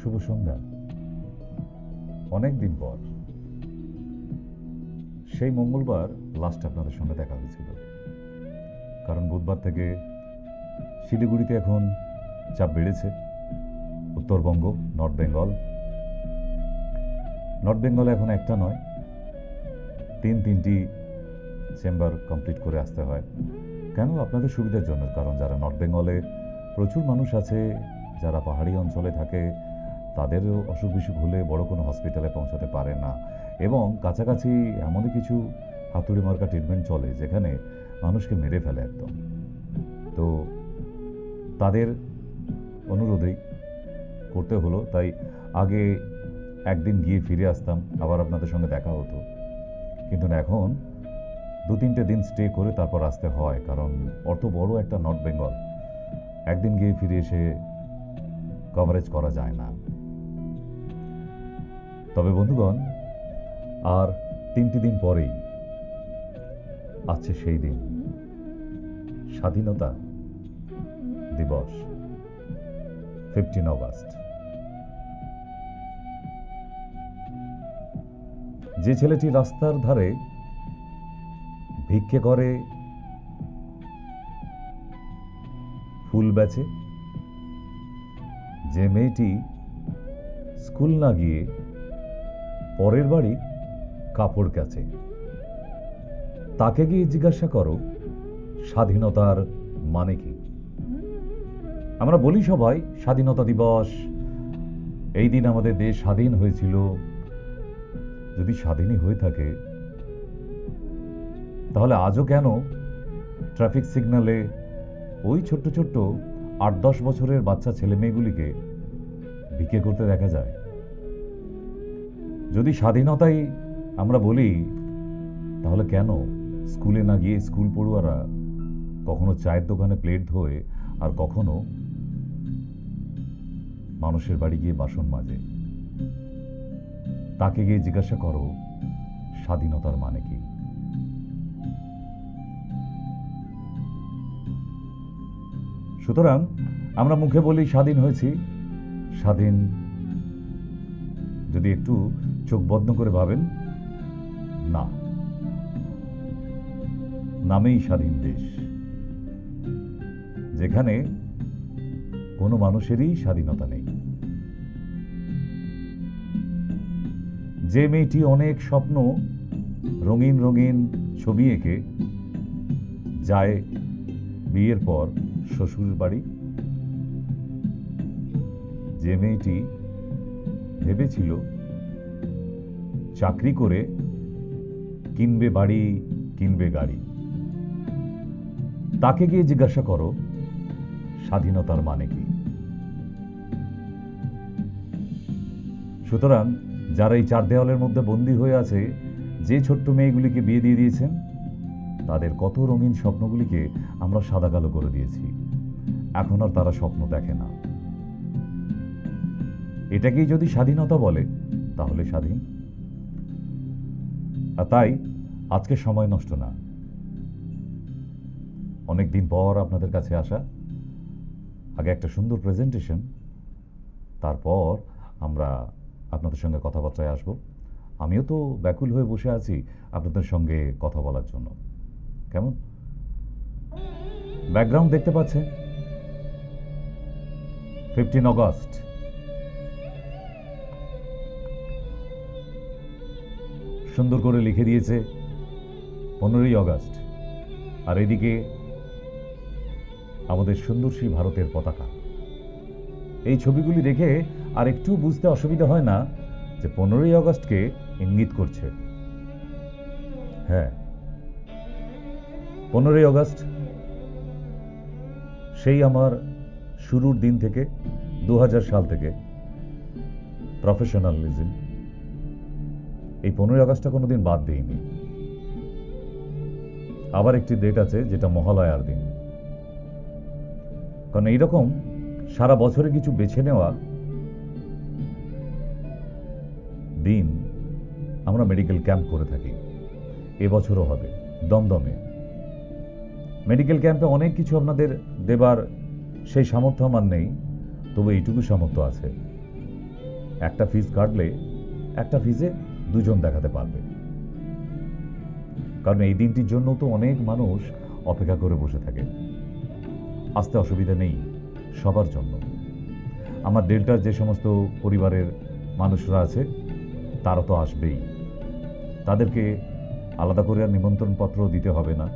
শুভ সন্ধ্যা। অনেক দিন পর সেই মঙ্গলবার লাস্ট আপনাদের সঙ্গে দেখা হয়েছিল, কারণ বুধবার থেকে শিলিগুড়িতে এখন চাপ বেড়েছে। উত্তরবঙ্গ, নর্থ বেঙ্গলে এখন একটা নয়, তিনটি চেম্বার কমপ্লিট করে আসতে হয়। কেন? আপনাদের সুবিধার জন্য। কারণ যারা নর্থ বেঙ্গলে প্রচুর মানুষ আছে, যারা পাহাড়ি অঞ্চলে থাকে, তাদেরও অসুখ বিসুখ হলে বড় কোনো হসপিটালে পৌঁছাতে পারে না, এবং কাছাকাছি এমনই কিছু হাতুড়ি মার্কা ট্রিটমেন্ট চলে যেখানে মানুষকে মেরে ফেলে একদম। তো তাদের অনুরোধেই করতে হলো, তাই আগে একদিন গিয়ে ফিরে আসতাম, আবার আপনাদের সঙ্গে দেখা হতো। কিন্তু এখন 2-3টে দিন স্টে করে তারপর আসতে হয়, কারণ অত বড় একটা নর্থ বেঙ্গল একদিন গিয়ে ফিরে এসে কভারেজ করা যায় না। তবে বন্ধুগণ, আর 3টি দিন পরেই আছে সেই দিন, স্বাধীনতা দিবস, 15 অগস্ট। যে ছেলেটি রাস্তার ধারে ভিক্ষে করে, ফুল বেচে, যে মেয়েটি স্কুল না গিয়ে পরের বাড়ি কাপড় কাচে, তাকে গিয়ে জিজ্ঞাসা করো স্বাধীনতার মানে কি। আমরা বলি সবাই স্বাধীনতা দিবস, এই দিন আমাদের দেশ স্বাধীন হয়েছিল। যদি স্বাধীনই হয়ে থাকে, তাহলে আজও কেন ট্রাফিক সিগন্যালে ওই ছোট্ট 8-10 বছরের বাচ্চা ছেলে মেয়েগুলিকে ভিক্ষে করতে দেখা যায়? যদি স্বাধীনতাই আমরা বলি, তাহলে কেন স্কুলে না গিয়ে স্কুল পড়ুয়ারা কখনো চায়ের দোকানে প্লেট ধোয়, আর কখনো মানুষের বাড়ি গিয়ে বাসন মাজে? তাকে গিয়ে জিজ্ঞাসা করো স্বাধীনতার মানে কি। সুতরাং আমরা মুখে বলি স্বাধীন হয়েছি, স্বাধীন, যদি একটু চোখ বন্ধ করে ভাবেন, না, নামেই স্বাধীন দেশ, যেখানে কোনো মানুষেরই স্বাধীনতা নেই। যে মেয়েটি অনেক স্বপ্ন, রঙিন রঙিন ছবি এঁকে যায় বিয়ের পর শ্বশুর বাড়ি, যে মেয়েটি ভেবেছিল চাকরি করে কিনবে বাড়ি, কিনবে গাড়ি, তাকে গিয়ে জিজ্ঞাসা করো স্বাধীনতার মানে কি। সুতরাং যারা এই 4 দেওয়ালের মধ্যে বন্দী হয়ে আছে, যে ছোট্ট মেয়েগুলিকে বিয়ে দিয়ে দিয়েছেন, তাদের কত রঙিন স্বপ্নগুলিকে আমরা সাদা কালো করে দিয়েছি। এখন আর তারা স্বপ্ন দেখে না। এটাকেই যদি স্বাধীনতা বলে, তাহলে স্বাধীন। আর তাই আজকে সময় নষ্ট না, অনেক দিন পর আপনাদের কাছে আসা, আগে একটা সুন্দর প্রেজেন্টেশন, তারপর আমরা আপনাদের সঙ্গে কথাবার্তায় আসব। আমিও তো ব্যাকুল হয়ে বসে আছি আপনাদের সঙ্গে কথা বলার জন্য। কেমন ব্যাকগ্রাউন্ড দেখতে পাচ্ছেন? 15 অগস্ট, সুন্দর করে লিখে দিয়েছে 15ই অগস্ট, আর এদিকে আমাদের সুন্দর সেই ভারতের পতাকা। এই ছবিগুলি দেখে আর একটু বুঝতে অসুবিধা হয় না যে 15ই অগস্টকে ইঙ্গিত করছে। হ্যাঁ, 15ই অগস্ট সেই আমার শুরুর দিন থেকে, 2000 সাল থেকে প্রফেশনালিজম, এই 15ই আগস্টটা কোনোদিন বাদ দিইনি। আবার একটি ডেট আছে যেটা মহালয়ার দিন, কারণ এইরকম সারা বছরে কিছু বেছে নেওয়া দিন আমরা মেডিকেল ক্যাম্প করে থাকি। এবছরও হবে দমদমে। মেডিকেল ক্যাম্পে অনেক কিছু আপনাদের দেবার সেই সামর্থ্য আমার নেই, তবে এইটুকু সামর্থ্য আছে। একটা ফিজ কাটলে একটা ফিজে দুজন দেখাতে পারবে, কারণ এই দিনটির জন্য তো অনেক মানুষ অপেক্ষা করে বসে থাকে। আসতে অসুবিধা নেই সবার জন্য। আমার ডেল্টার যে সমস্ত পরিবারের মানুষরা আছে তারা তো আসবেই, তাদেরকে আলাদা করে আর নিমন্ত্রণ পত্র দিতে হবে না,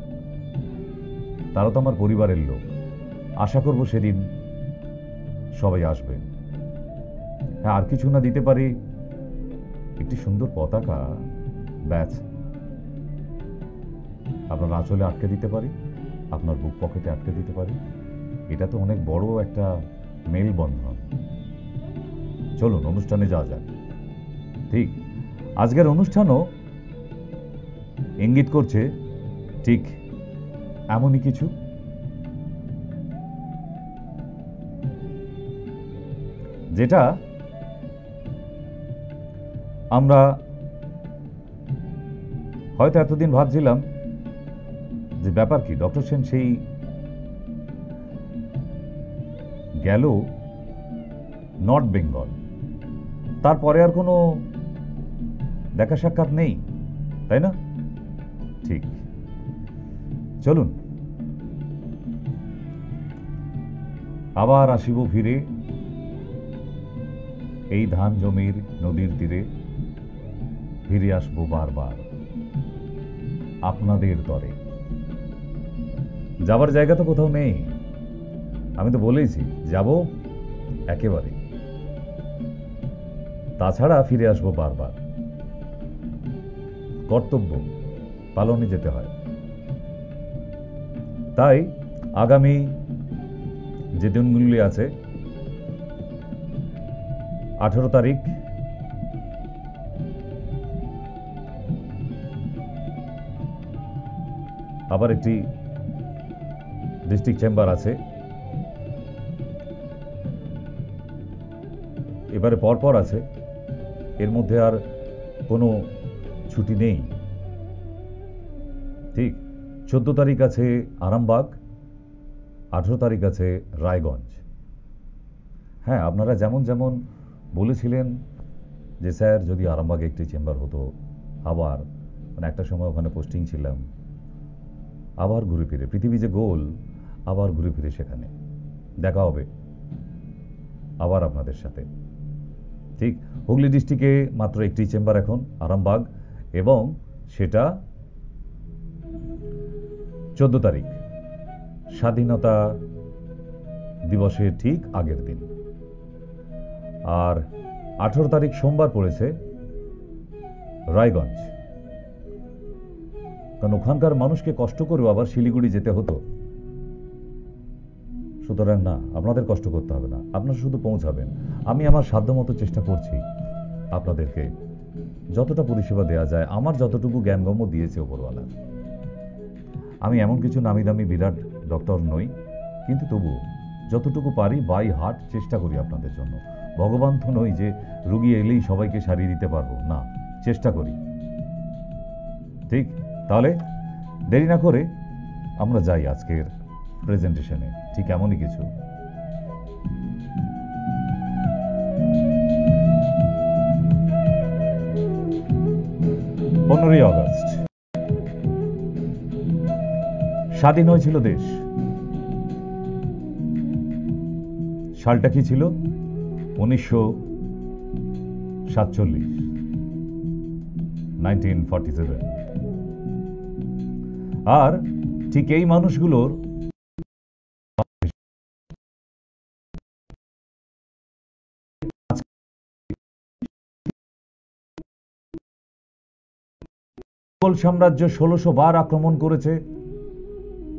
তারা তো আমার পরিবারের লোক। আশা করব সেদিন সবাই আসবে। হ্যাঁ, আর কিছু না দিতে পারি, একটি সুন্দর পতাকা, ব্যাচ আপনার আঁচলে আটকে দিতে পারি, আপনার বুক পকেটে আটকে দিতে পারি। এটা তো অনেক বড় একটা মেলবন্ধন। চলুন অনুষ্ঠানে যাওয়া যাক। ঠিক আজকের অনুষ্ঠানও ইঙ্গিত করছে ঠিক এমনই কিছু। যেটা আমরা হয়তো এতদিন ভাবছিলাম যে ব্যাপার কি, ডক্টর সেন সেই গেল নর্থ বেঙ্গল, তারপরে আর কোনো দেখা সাক্ষাৎ নেই, তাই না? ঠিক, চলুন আবার আসিব ফিরে এই ধান জমির নদীর তীরে, ফিরে আসবো বারবার আপনাদের তরে। যাবার জায়গা তো কোথাও নেই, আমি তো বলেইছি যাব একেবারে, তাছাড়া ফিরে আসবো বারবার। কর্তব্য পালনে যেতে হয়। তাই আগামী যে দিনগুলি আছে, 18 তারিখ আবার একটি ডিস্ট্রিক্ট চেম্বার আছে, এবারে পরপর আছে, এর মধ্যে আর কোনো ছুটি নেই। ঠিক 14 তারিখ আছে আরামবাগ, 18 তারিখ আছে রায়গঞ্জ। হ্যাঁ, আপনারা যেমন যেমন বলেছিলেন যে স্যার যদি আরামবাগে একটি চেম্বার হতো, আবার মানে একটা সময় ওখানে পোস্টিং ছিলাম, আবার ঘুরে ফিরে পৃথিবী যে গোল, আবার ঘুরে ফিরে সেখানে দেখা হবে আবার আপনাদের সাথে। ঠিক হুগলি ডিস্ট্রিক্টে মাত্র একটি চেম্বার এখন, আরামবাগ, এবং সেটা 14 তারিখ স্বাধীনতা দিবসের ঠিক আগের দিন। আর 18 তারিখ সোমবার পড়েছে রায়গঞ্জ, কারণ ওখানকার মানুষকে কষ্ট করেও আবার শিলিগুড়ি যেতে হতো। সুতরাং না, আপনাদের কষ্ট করতে হবে না, আপনারা শুধু পৌঁছাবেন। আমি আমার সাধ্যমতো চেষ্টা করছি আপনাদেরকে যতটা পরিষেবা দেওয়া যায়, আমার যতটুকু জ্ঞানগম্য দিয়েছে ওপরওয়ালা। আমি এমন কিছু নামি দামি বিরাট ডক্টর নই, কিন্তু তবুও যতটুকু পারি বাই হার্ট চেষ্টা করি আপনাদের জন্য। ভগবান তো নই যে রুগী এলেই সবাইকে সারিয়ে দিতে পারবো, না, চেষ্টা করি। ঠিক, তাহলে দেরি না করে আমরা যাই আজকের প্রেজেন্টেশনে। ঠিক এমনই কিছু। 15ই আগস্ট স্বাধীন হয়েছিল দেশ। সালটা কি ছিল? 1947, 1947। আর ঠিক এই মানুষগুলোর মুঘল সাম্রাজ্য 1600 বার আক্রমণ করেছে,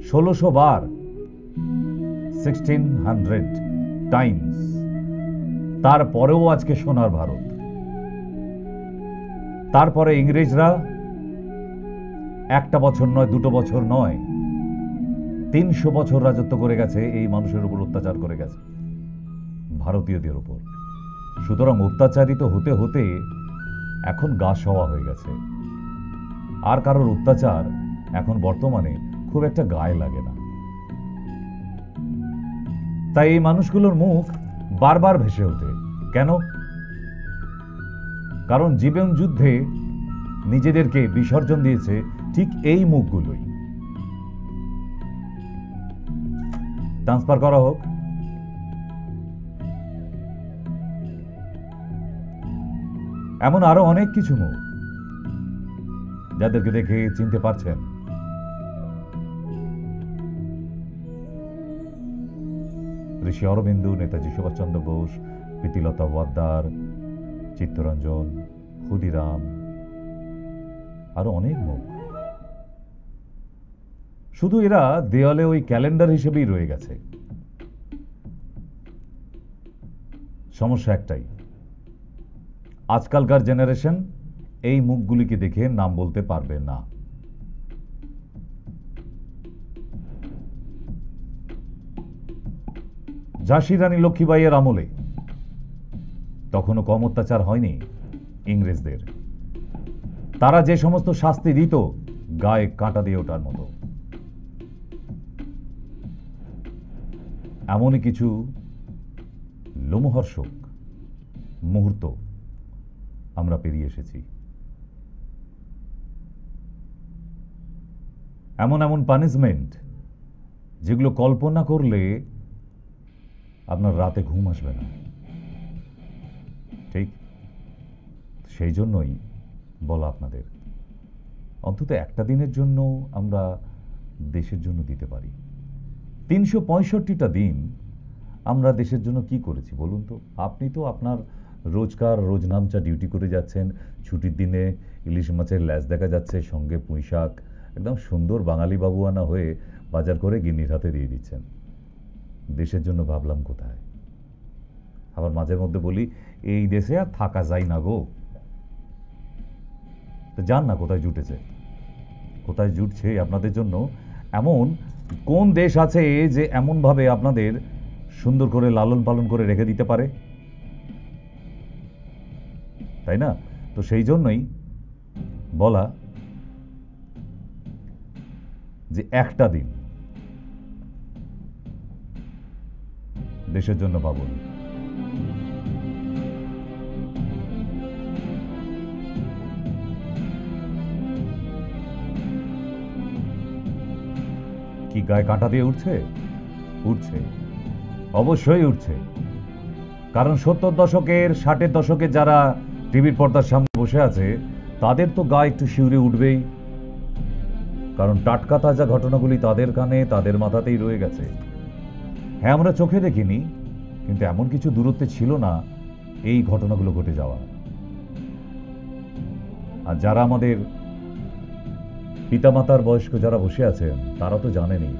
1600 বার, 1600 টাইমস। তারপরেও আজকে সোনার ভারত। তারপরে ইংরেজরা একটা বছর নয়, দুটো বছর নয়, 300 বছর রাজত্ব করে গেছে, এই মানুষের উপর অত্যাচার করে গেছে, ভারতীয়দের উপর। সুতরাং অত্যাচারিত হতে হতে এখন গা সওয়া হয়ে গেছে। আর কারোর অত্যাচার এখন বর্তমানে খুব একটা গায়ে লাগে না। তাই এই মানুষগুলোর মুখ বারবার ভেসে ওঠে। কেন? কারণ জীবন যুদ্ধে নিজেদেরকে বিসর্জন দিয়েছে ঠিক এই মুখগুলোই। ট্রান্সফার করা হোক। এমন আরো অনেক কিছু মুখ যাদেরকে দেখে চিনতে পারছেন। ঋষি অরবিন্দু, নেতাজি সুভাষচন্দ্র বোস, প্রীতিলতা ওয়াদ্দার, চিত্তরঞ্জন, ক্ষুদিরাম, আরো অনেক মুখ। শুধু এরা দেয়ালে ওই ক্যালেন্ডার হিসেবেই রয়ে গেছে। সমস্যা একটাই, আজকালকার জেনারেশন এই মুখগুলিকে দেখে নাম বলতে পারবে না। ঝাঁসি রানী লক্ষ্মীবাইয়ের আমলে তখনও কম অত্যাচার হয়নি ইংরেজদের। তারা যে সমস্ত শাস্তি দিত, গায়ে কাঁটা দিয়ে ওঠার মতো। এমনই কিছু লোমহর্ষক মুহূর্ত আমরা পেরিয়ে এসেছি। এমন এমন পানিশমেন্ট যেগুলো কল্পনা করলে আপনার রাতে ঘুম আসবে না। ঠিক সেই জন্যই বলা আপনাদের, অন্তত একটা দিনের জন্য আমরা দেশের জন্য দিতে পারি। 365টা দিন আমরা দেশের জন্য কি করেছি বলুন তো? আপনি তো আপনার রোজকার রোজনামচা ডিউটি করে যাচ্ছেন, ছুটির দিনে ইলিশ মাছের ল্যাজ দেখা যাচ্ছে, সঙ্গে পুঁই শাক, একদম সুন্দর বাঙালি বাবুয়ানা হয়ে বাজার করে গিন্নির হাতে দিয়ে দিচ্ছেন। দেশের জন্য ভাবলাম কোথায়? আবার মাঝে মধ্যে বলি, এই দেশে আর থাকা যায় না গো। যান না, কোথায় জুটেছে, কোথায় জুটছে আপনাদের জন্য। এমন কোন দেশ আছে যে এমন ভাবে আপনাদের সুন্দর করে লালন পালন করে রেখে দিতে পারে? তাই না? তো সেই জন্যই বলা যে একটা দিন দেশের জন্য ভাবুন। কি গায়ে কাঁটা দিয়ে উঠছে? উঠছে, অবশ্যই উঠছে। কারণ 70 দশকের 60-এর দশকে যারা টিভির পর্দার সামনে বসে আছে, তাদের তো গায়ে একটু শিউরে উঠবেই। কারণ টাটকা তাজা ঘটনাগুলি তাদের কানে, তাদের মাথাতেই রয়ে গেছে। হ্যাঁ, আমরা চোখে দেখিনি, কিন্তু এমন কিছু দূরত্বে ছিল না এই ঘটনাগুলো ঘটে যাওয়া। আর যারা আমাদের পিতামাতার বয়স্ক যারা বসে আছেন, তারা তো জানেনই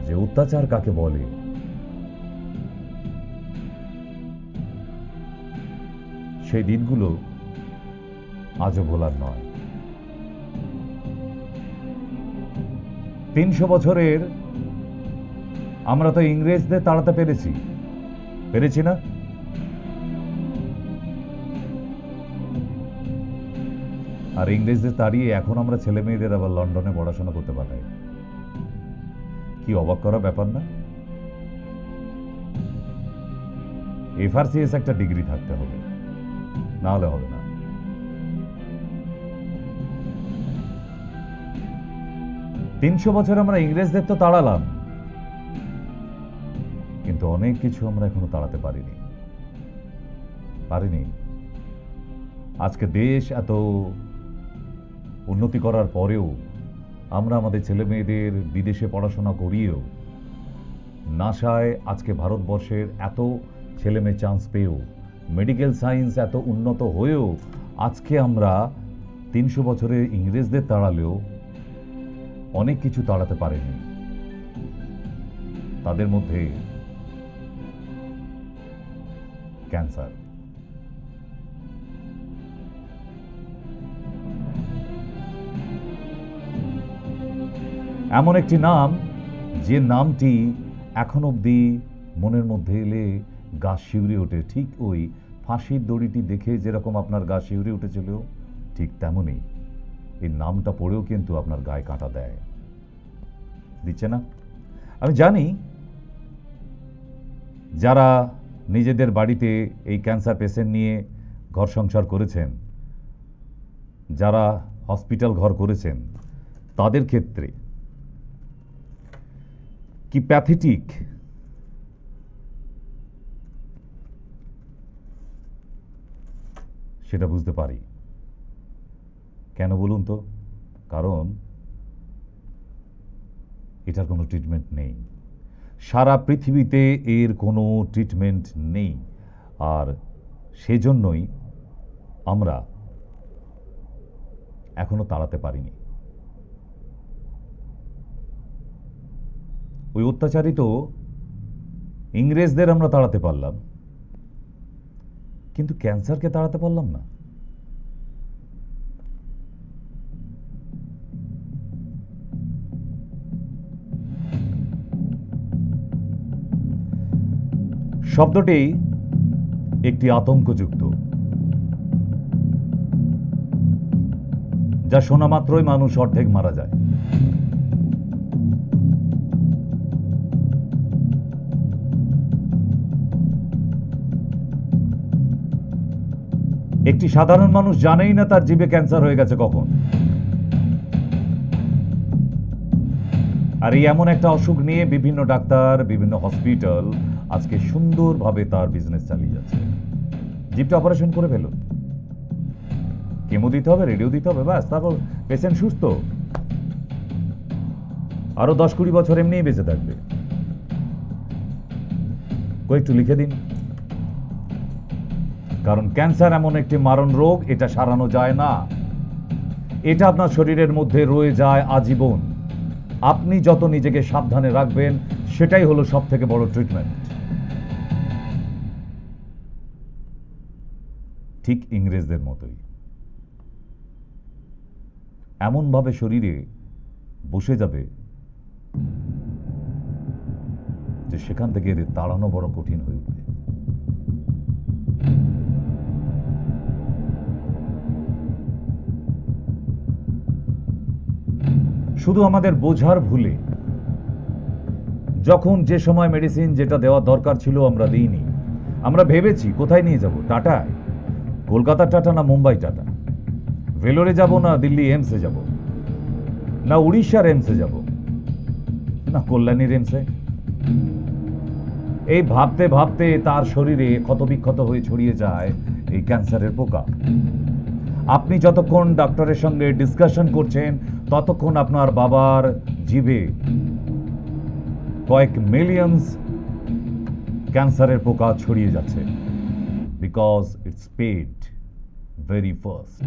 যে অত্যাচার কাকে বলে। সেই দিনগুলো আজও ভোলার নয়। 300 বছরের আমরা তো ইংরেজদের তাড়াতে পেরেছি না? আর ইংরেজদের তাড়িয়ে এখন আমরা ছেলে মেয়েদের আবার লন্ডনে পড়াশোনা করতে পাঠাই। কি অবাক করা ব্যাপার না? FRCS একটা ডিগ্রি থাকতে হবে, না হলে হবে না। তিনশো বছর আমরা ইংরেজদের তো তাড়ালাম, কিন্তু অনেক কিছু আমরা এখনো তাড়াতে পারিনি। আজকে দেশ এত উন্নতি করার পরেও আমরা আমাদের ছেলে মেয়েদের বিদেশে পড়াশোনা করিয়েও, নাসায় আজকে ভারতবর্ষের এত ছেলে মেয়ে চান্স পেয়েও, মেডিকেল সায়েন্স এত উন্নত হয়েও আজকে আমরা 300 বছরে ইংরেজদের তাড়ালেও অনেক কিছু তাড়াতে পারেনি। তাদের মধ্যে ক্যান্সার। এমন একটি নাম, যে নামটি এখন অবধি মনের মধ্যে এলে গা শিউরে ওঠে। ঠিক ওই ফাঁসির দড়িটি দেখে যেরকম আপনার গা শিউরে উঠেছিল, ঠিক তেমনই এই নামটা পড়েও কিন্তু আপনার গায়ে কাঁটা দিচ্ছে না? আমি জানি যারা নিজেদের বাড়িতে এই ক্যান্সার পেশেন্ট নিয়ে ঘর সংসার করেছেন, যারা হসপিটাল ঘর করেছেন, তাদের ক্ষেত্রে কি প্যাথেটিক সেটা বুঝতে পারি। কেন বলুন তো? কারণ এটার কোনো ট্রিটমেন্ট নেই, সারা পৃথিবীতে এর কোনো ট্রিটমেন্ট নেই। আর সেজন্যই আমরা এখনো তাড়াতে পারিনি। ওই অত্যাচারিত ইংরেজদের আমরা তাড়াতে পারলাম, কিন্তু ক্যান্সারকে তাড়াতে পারলাম না। শব্দটি একটি আতঙ্কযুক্ত, যা শোনা মাত্রই মানুষ অর্ধেক মারা যায়। একটি সাধারণ মানুষ জানেই না তার জিভে ক্যান্সার হয়ে গেছে কখন। আর এই এমন একটা অসুখ নিয়ে বিভিন্ন ডাক্তার, বিভিন্ন হসপিটাল আজকে সুন্দরভাবে তার বিজনেস চালিয়ে যাচ্ছে। জিভটা অপারেশন করে ফেলো, কেমো দিতে হবে, রেডিও দিতে হবে, ব্যাস, তারপর পেশেন্ট সুস্থ, আরো 10-20 বছর এমনিই বেঁচে থাকবে। কয়েকটু লিখে দিন। কারণ ক্যান্সার এমন একটি মারণ রোগ, এটা সারানো যায় না। এটা আপনার শরীরের মধ্যে রয়ে যায় আজীবন। আপনি যত নিজেকে সাবধানে রাখবেন, সেটাই হলো সব থেকে বড় ট্রিটমেন্ট। ঠিক ইংরেজদের মতোই এমনভাবে শরীরে বসে যাবে যে সেখান থেকে এদের তাড়ানো বড় কঠিন হয়ে উঠবে। শুধু আমাদের বোঝার ভুলে যখন যে সময় মেডিসিন যেটা দেওয়া দরকার ছিল আমরা দিইনি। আমরা ভেবেছি কোথায় নিয়ে যাব, টাটায়, কলকাতা টাটা না মুম্বাই টাটা, ভেলোরে যাব না দিল্লি এমসে যাব, না উড়িষ্যার এমসে যাব, না কল্যাণীর এমসে। এই ভাবতে ভাবতে তার শরীরে ক্ষতবিক্ষত হয়ে ছড়িয়ে যায় এই ক্যান্সারের পোকা। আপনি যতক্ষণ ডাক্তারের সঙ্গে ডিসকাশন করছেন, ততক্ষণ আপনার বাবার জিভে কয়েক মিলিয়ন্স ক্যান্সারের পোকা ছড়িয়ে যাচ্ছে, because it's spread very fast.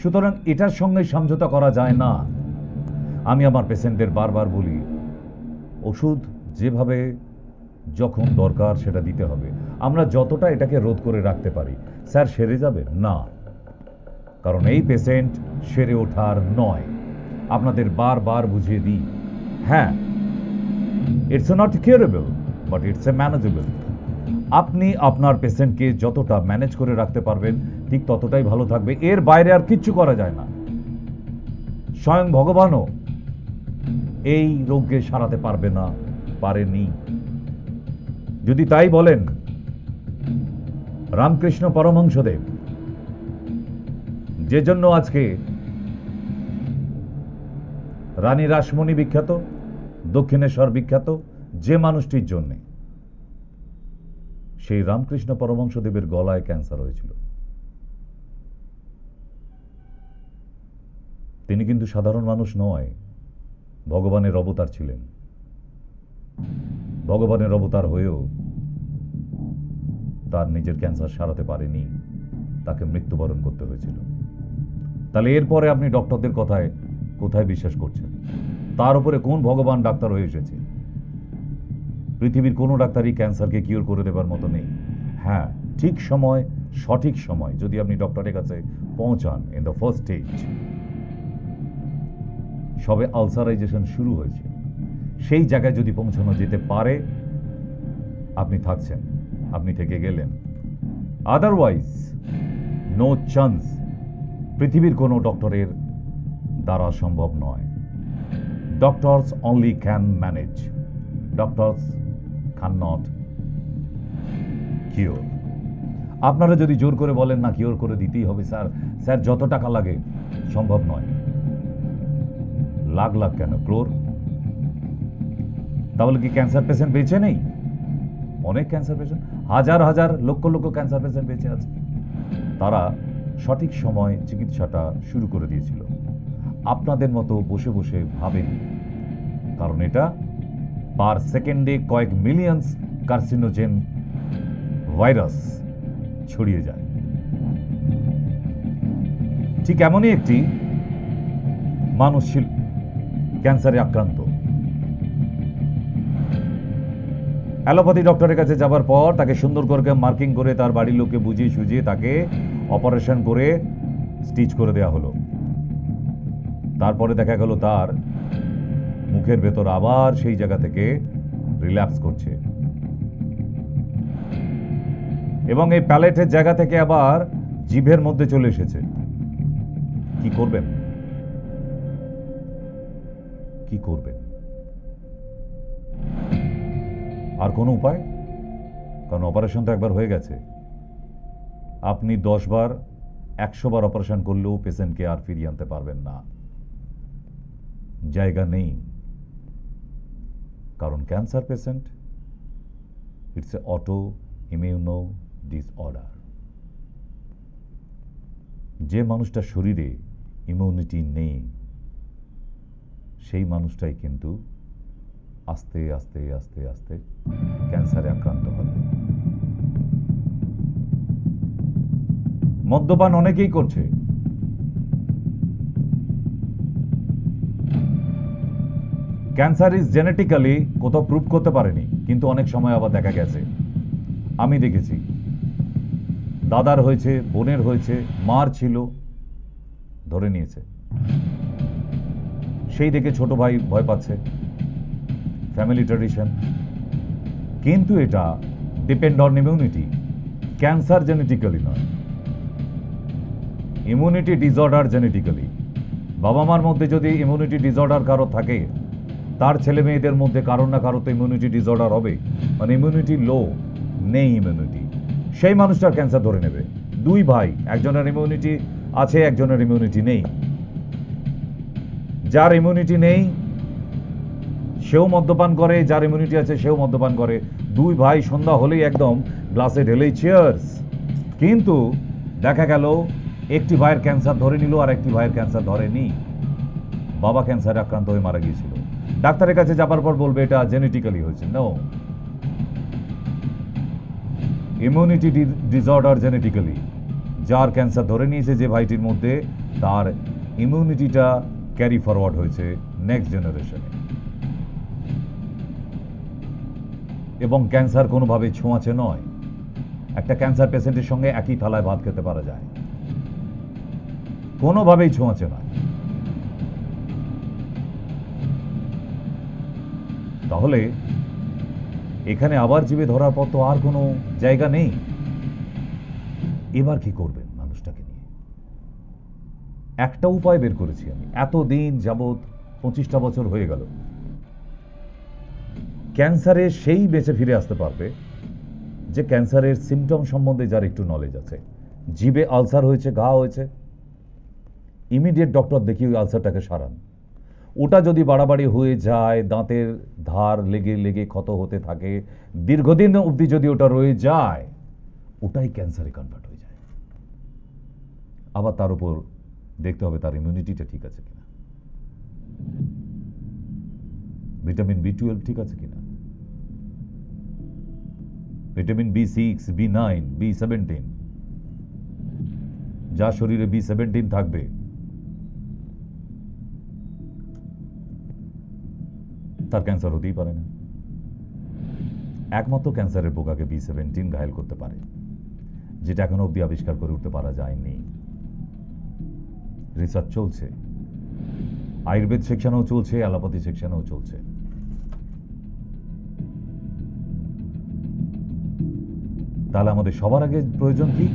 সুতরাং এটার সঙ্গে সমঝোতা করা যায় না। আমি আমার পেশেন্টদের বারবার বলি, ওষুধ যেভাবে যখন দরকার সেটা দিতে হবে। আমরা যতটা এটাকে রোধ করে রাখতে পারি, স্যার সেরে যাবে না, কারণ এই পেশেন্ট সেরে ওঠার নয়। আপনাদের বারবার বুঝিয়ে দিই, হ্যাঁ, it's not curable, but it's a manageable. আপনি আপনার পেশেন্টকে যতটা ম্যানেজ করে রাখতে পারবেন, ঠিক ততটাই ভালো থাকবে। এর বাইরে আর কিচ্ছু করা যায় না। স্বয়ং ভগবানও এই রোগকে সারাতে পারবে না, পারেনি। যদি তাই বলেন, রামকৃষ্ণ পরমহংসদেব, যে জন্য আজকে রানী রাসমণি বিখ্যাত, দক্ষিণেশ্বর বিখ্যাত, যে মানুষটির জন্য, সেই রামকৃষ্ণ পরমহংসদেবের গলায় ক্যান্সার হয়েছিল। তিনি কিন্তু সাধারণ মানুষ নয়, ভগবানের অবতার ছিলেন। ভগবানের অবতার হয়েও তার নিজের ক্যান্সার সারাতে পারেনি, তাকে মৃত্যুবরণ করতে হয়েছিল। তাহলে এরপরে আপনি ডক্টরদের কথায় কোথায় বিশ্বাস করছেন? তার উপরে কোন ভগবান ডাক্তার হয়ে এসেছে? পৃথিবীর কোনো ডাক্তারই ক্যান্সারকে কিওর করে দেবার মতো নেই। হ্যাঁ, ঠিক সময়, সঠিক সময় যদি আপনি ডক্টরের কাছে পৌঁছান, ইন দ্য ফার্স্ট স্টেজ, সবে আলসারাইজেশন শুরু হয়েছে, সেই জায়গায় যদি পৌঁছানো যেতে পারে, আপনি থাকছেন, আপনি থেকে গেলেন। Otherwise no chance. পৃথিবীর কোনো ডক্টরের দ্বারা সম্ভব নয়। Doctors only can manage, doctors can not cure. আপনারা যদি জোর করে বলেন না কিওর করে দিতেই হবে স্যার, স্যার যত টাকা লাগে, সম্ভব নয়। লাখ লাখ কেন, ক্রোর। তাহলে কি ক্যান্সার পেশেন্ট বেঁচে নেই? অনেক ক্যান্সার পেশেন্ট, হাজার হাজার লক্ষ লক্ষ ক্যান্সার পেশেন্ট বেঁচে আছে। তারা সঠিক সময় চিকিৎসাটা শুরু করে দিয়েছিল। আপনাদের মতো বসে বসে ভাবেনি, কারণ এটা পার সেকেন্ডে কয়েক মিলিয়ন্স কার্সিনোজেন ভাইরাস ছড়িয়ে যায়। ঠিক এমনই একটি মানুষ ছিল ক্যান্সারে আক্রান্ত। অ্যালোপ্যাথি ডক্টরের কাছে যাবার পর তাকে সুন্দর করে মার্কিং করে তার বাড়ির লোককে বুঝিয়ে সুঝিয়ে তাকে অপারেশন করে স্টিচ করে দেওয়া হলো। তারপরে দেখা গেল তার মুখের ভেতর আবার সেই জায়গা থেকে রিল্যাপস করছে, এবং এই প্যালেটের জায়গা থেকে আবার জিভের মধ্যে চলে এসেছে। কি করবেন? কি করবেন? আর কোনো উপায়? কারণ অপারেশন তো একবার হয়ে গেছে। আপনি 10 বার 100 বার অপারেশন করলেও পেশেন্টকে আর ফিরিয়ে আনতে পারবেন না, জায়গা নেই। কারণ cancer patient it's a auto immuno disorder. যে মানুষটার শরীরে ইমিউনিটি নেই, সেই মানুষটাই কিন্তু আস্তে আস্তে আস্তে আস্তে ক্যান্সারে আক্রান্ত হবে। মদ্যপান অনেকেই করছে, ক্যান্সার ইজ জেনেটিক্যালি কোথাও প্রুভ করতে পারেনি, কিন্তু অনেক সময় আবার দেখা গেছে, আমি দেখেছি দাদার হয়েছে, বোনের হয়েছে, মার ছিল, ধরে নিয়েছে। সেই দেখে ছোট ভাই ভয় পাচ্ছে, ফ্যামিলি ট্র্যাডিশন। কিন্তু এটা depend on immunity. Cancer genetically নয়, ইমিউনিটি ডিসঅর্ডার জেনেটিক্যালি। বাবা মার মধ্যে যদি ইমিউনিটি ডিসঅর্ডার কারো থাকে, তার ছেলে মেয়েদের মধ্যে কারো না কারো তো ইমিউনিটি ডিসঅর্ডার হবে, মানে ইমিউনিটি লো, নেই ইমিউনিটি, সেই মানুষটার ক্যান্সার ধরে নেবে। দুই ভাই, একজনের ইমিউনিটি আছে, একজনের ইমিউনিটি নেই। যার ইমিউনিটি নেই সেও মদ্যপান করে, যার ইমিউনিটি আছে সেও মদ্যপান করে। দুই ভাই সন্ধ্যা হলেই একদম গ্লাসে ঢেলেই চিয়ার্স। কিন্তু দেখা গেল একটি ভাইয়ের ক্যান্সার ধরে নিল আর একটি ভাইয়ের ক্যান্সার ধরেনি। বাবা ক্যান্সারে আক্রান্ত হয়ে মারা গিয়েছিল। ডাক্তারের কাছে যাবার পর বলবে এটা জেনেটিক্যালি হয়েছে। No, immunity disorder genetically. যার ক্যান্সার ধরে নিয়েছে যে ভাইটির মধ্যে, তার ইমিউনিটিটা ক্যারি ফরওয়ার্ড হয়েছে নেক্সট জেনারেশনে। এবং ক্যান্সার কোনোভাবেই ছোঁয়াচে নয়। একটা ক্যান্সার পেশেন্টের সঙ্গে একই থালায় ভাত খেতে পারা যায়, কোনোভাবেই ছোঁয়াচে নয়। তাহলে এখানে আবার জীবে ধরার পর তো আর কোনো জায়গা নেই। এবার কি করবেন মানুষটাকে নিয়ে? একটা উপায় বের করেছি আমি, এতদিন যাবৎ 25টা বছর হয়ে গেল। ক্যান্সারে সেই বেঁচে ফিরে আসতে পারবে যে ক্যান্সারের সিমটম সম্বন্ধে যার একটু নলেজ আছে। জিভে আলসার হয়েছে, ঘা হয়েছে, ইমিডিয়েট ডক্টর দেখিয়ে ওই আলসারটাকে সারান। ওটা যদি বাড়াবাড়ি হয়ে যায়, দাঁতের ধার লেগে লেগে ক্ষত হতে থাকে, দীর্ঘদিন অবধি যদি ওটা রয়ে যায়, ওটাই ক্যান্সারে কনভার্ট হয়ে যায়। আবার তার উপর দেখতে হবে তার ইমিউনিটিটা ঠিক আছে কিনা, ভিটামিন B12 ঠিক আছে কিনা, ভিটামিন B6, B9, B17। যা শরীরে B17 থাকবে, তার ক্যান্সার হতেই পারে না। একমাত্র ক্যান্সারের পোকাকে B17 ঘায়েল করতে পারে, যেটা এখনো অব্দি আবিষ্কার করে উঠতে পারা যায়নি। রিসার্চ চলছে, আয়ুর্বেদ সেকশনেও চলছে, অ্যালোপ্যাথি সেকশনেও চলছে। তাহলে আমাদের সবার আগে প্রয়োজন কি?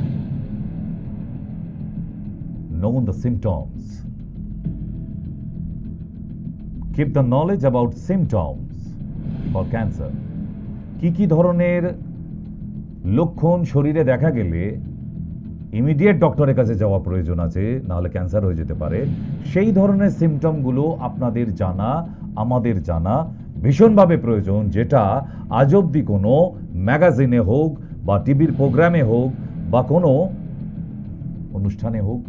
Know the symptoms. Keep the knowledge about symptoms for cancer. কি কি ধরনের লক্ষণ শরীরে দেখা গেলে ইমিডিয়েট ডক্টরের কাছে যাওয়া প্রয়োজন আছে, নাহলে ক্যান্সার হয়ে যেতে পারে। সেই ধরনের সিমটমগুলো আপনাদের জানা, আমাদের জানা ভীষণভাবে প্রয়োজন, যেটা আজ অব্দি কোনো ম্যাগাজিনে হোক বা টিভির প্রোগ্রামে হোক বা কোনো অনুষ্ঠানে হোক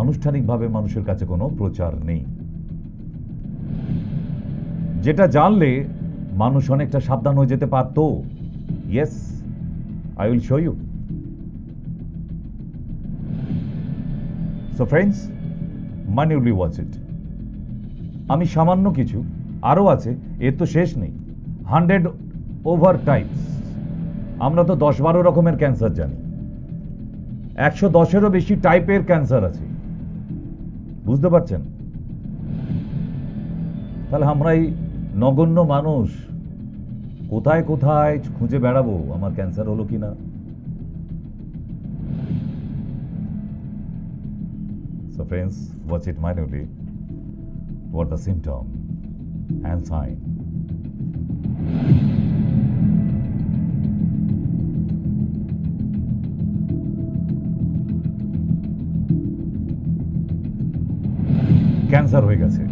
আনুষ্ঠানিকভাবে মানুষের কাছে কোনো প্রচার নেই। যেটা জানলে মানুষ অনেকটা সাবধান হয়ে যেতে পারত। Yes, I will show you. So friends, minutely watch it. আমি সামান্য কিছু, আরও আছে, এর তো শেষ নেই। 100 ওভার টাইপস। আমরা তো 10-12 রকমের ক্যান্সার জানি, 110-এরও বেশি টাইপের ক্যান্সার আছে। বুঝতে পারছেন? তাহলে আমরা এই নগণ্য মানুষ কোথায় কোথায় খুঁজে বেড়াবো আমার ক্যান্সার হলো কিনা? So friends, watch it minutely. What the symptom and sign. Cancer হয়ে গেছে,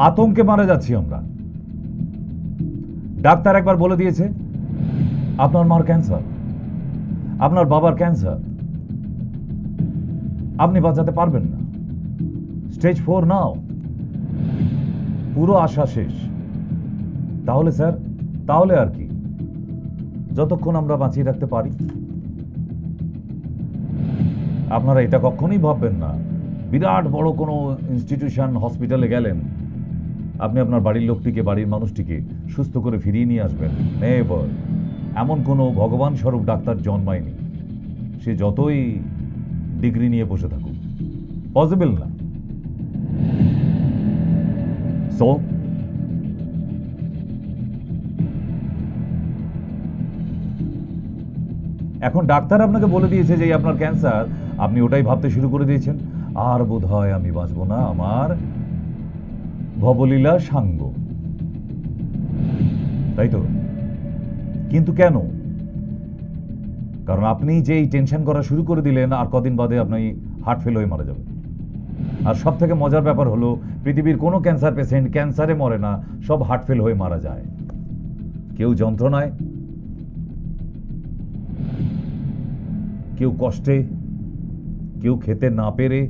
আতঙ্কে মারা যাচ্ছি আমরা। ডাক্তার একবার বলে দিয়েছে আপনার মার ক্যান্সার, আপনার বাবার ক্যান্সার, আপনি বাঁচাতে পারবেন না, স্টেজ 4 নাও, পুরো আশা শেষ। তাহলে স্যার, তাহলে আর কি, যতক্ষণ আমরা বাঁচিয়ে রাখতে পারি। আপনারা এটা কখনোই ভাববেন না বিরাট বড় কোনো ইনস্টিটিউশন হসপিটালে গেলেন, আপনি আপনার বাড়ির লোকটিকে, বাড়ির মানুষটিকে সুস্থ করে ফিরিয়ে নিয়ে আসবেন। নেভার। এমন কোনো ভগবান স্বরূপ ডাক্তার জন্মায়নি, সে যতই ডিগ্রি নিয়ে বসে থাকুক, পসিবল না। সো এখন ডাক্তার আপনাকে বলে দিয়েছে যে আপনার ক্যান্সার, আপনি ওটাই ভাবতে শুরু করে দিয়েছেন, আর বোধহয় আমি বাঁচবো না, আমার ভবলীলা সাঙ্গ, তাই তো? কিন্তু কেন? কারণ আপনি যেই টেনশন করা শুরু করে দিলেন, আর কদিন বাদে আপনি হার্ট ফেল হয়ে মারা যাবেন। আর সব থেকে মজার ব্যাপার হলো, পৃথিবীর কোনো ক্যান্সার পেশেন্ট ক্যান্সারে মরে না, সব হার্ট ফেল হয়ে মারা যায়। কেউ যন্ত্রণায়, কেউ কষ্টে, কেউ খেতে না পেরে,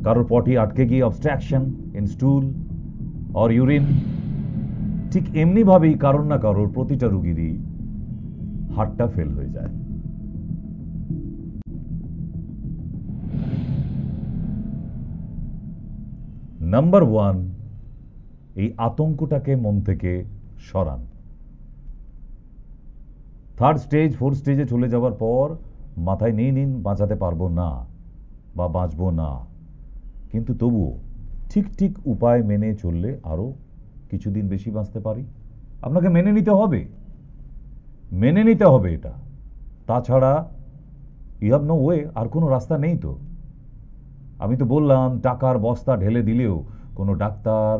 কারোর পটি আটকে গিয়ে অবস্ট্রাকশন ইন স্টুল অর ইউরিন। ঠিক এমনি ভাবেই কারোর না কারোর, প্রতিটা রোগীরই হার্টটা ফেল হয়ে যায়। নাম্বার 1, এই আতঙ্কটাকে মন থেকে সরান। 3rd স্টেজ 4th স্টেজে চলে যাওয়ার পর মাথায় নিয়ে নিন বাঁচাতে পারবো না বা বাঁচবো না, কিন্তু তবুও ঠিক ঠিক উপায় মেনে চললে আরো কিছুদিন বেশি বাঁচতে পারি। আপনাকে মেনে নিতে হবে, মেনে নিতে হবে এটা। তাছাড়া ইউ হ্যাভ নো ওয়ে, আর কোনো রাস্তা নেই তো। আমি তো বললাম, টাকার বস্তা ঢেলে দিলেও কোনো ডাক্তার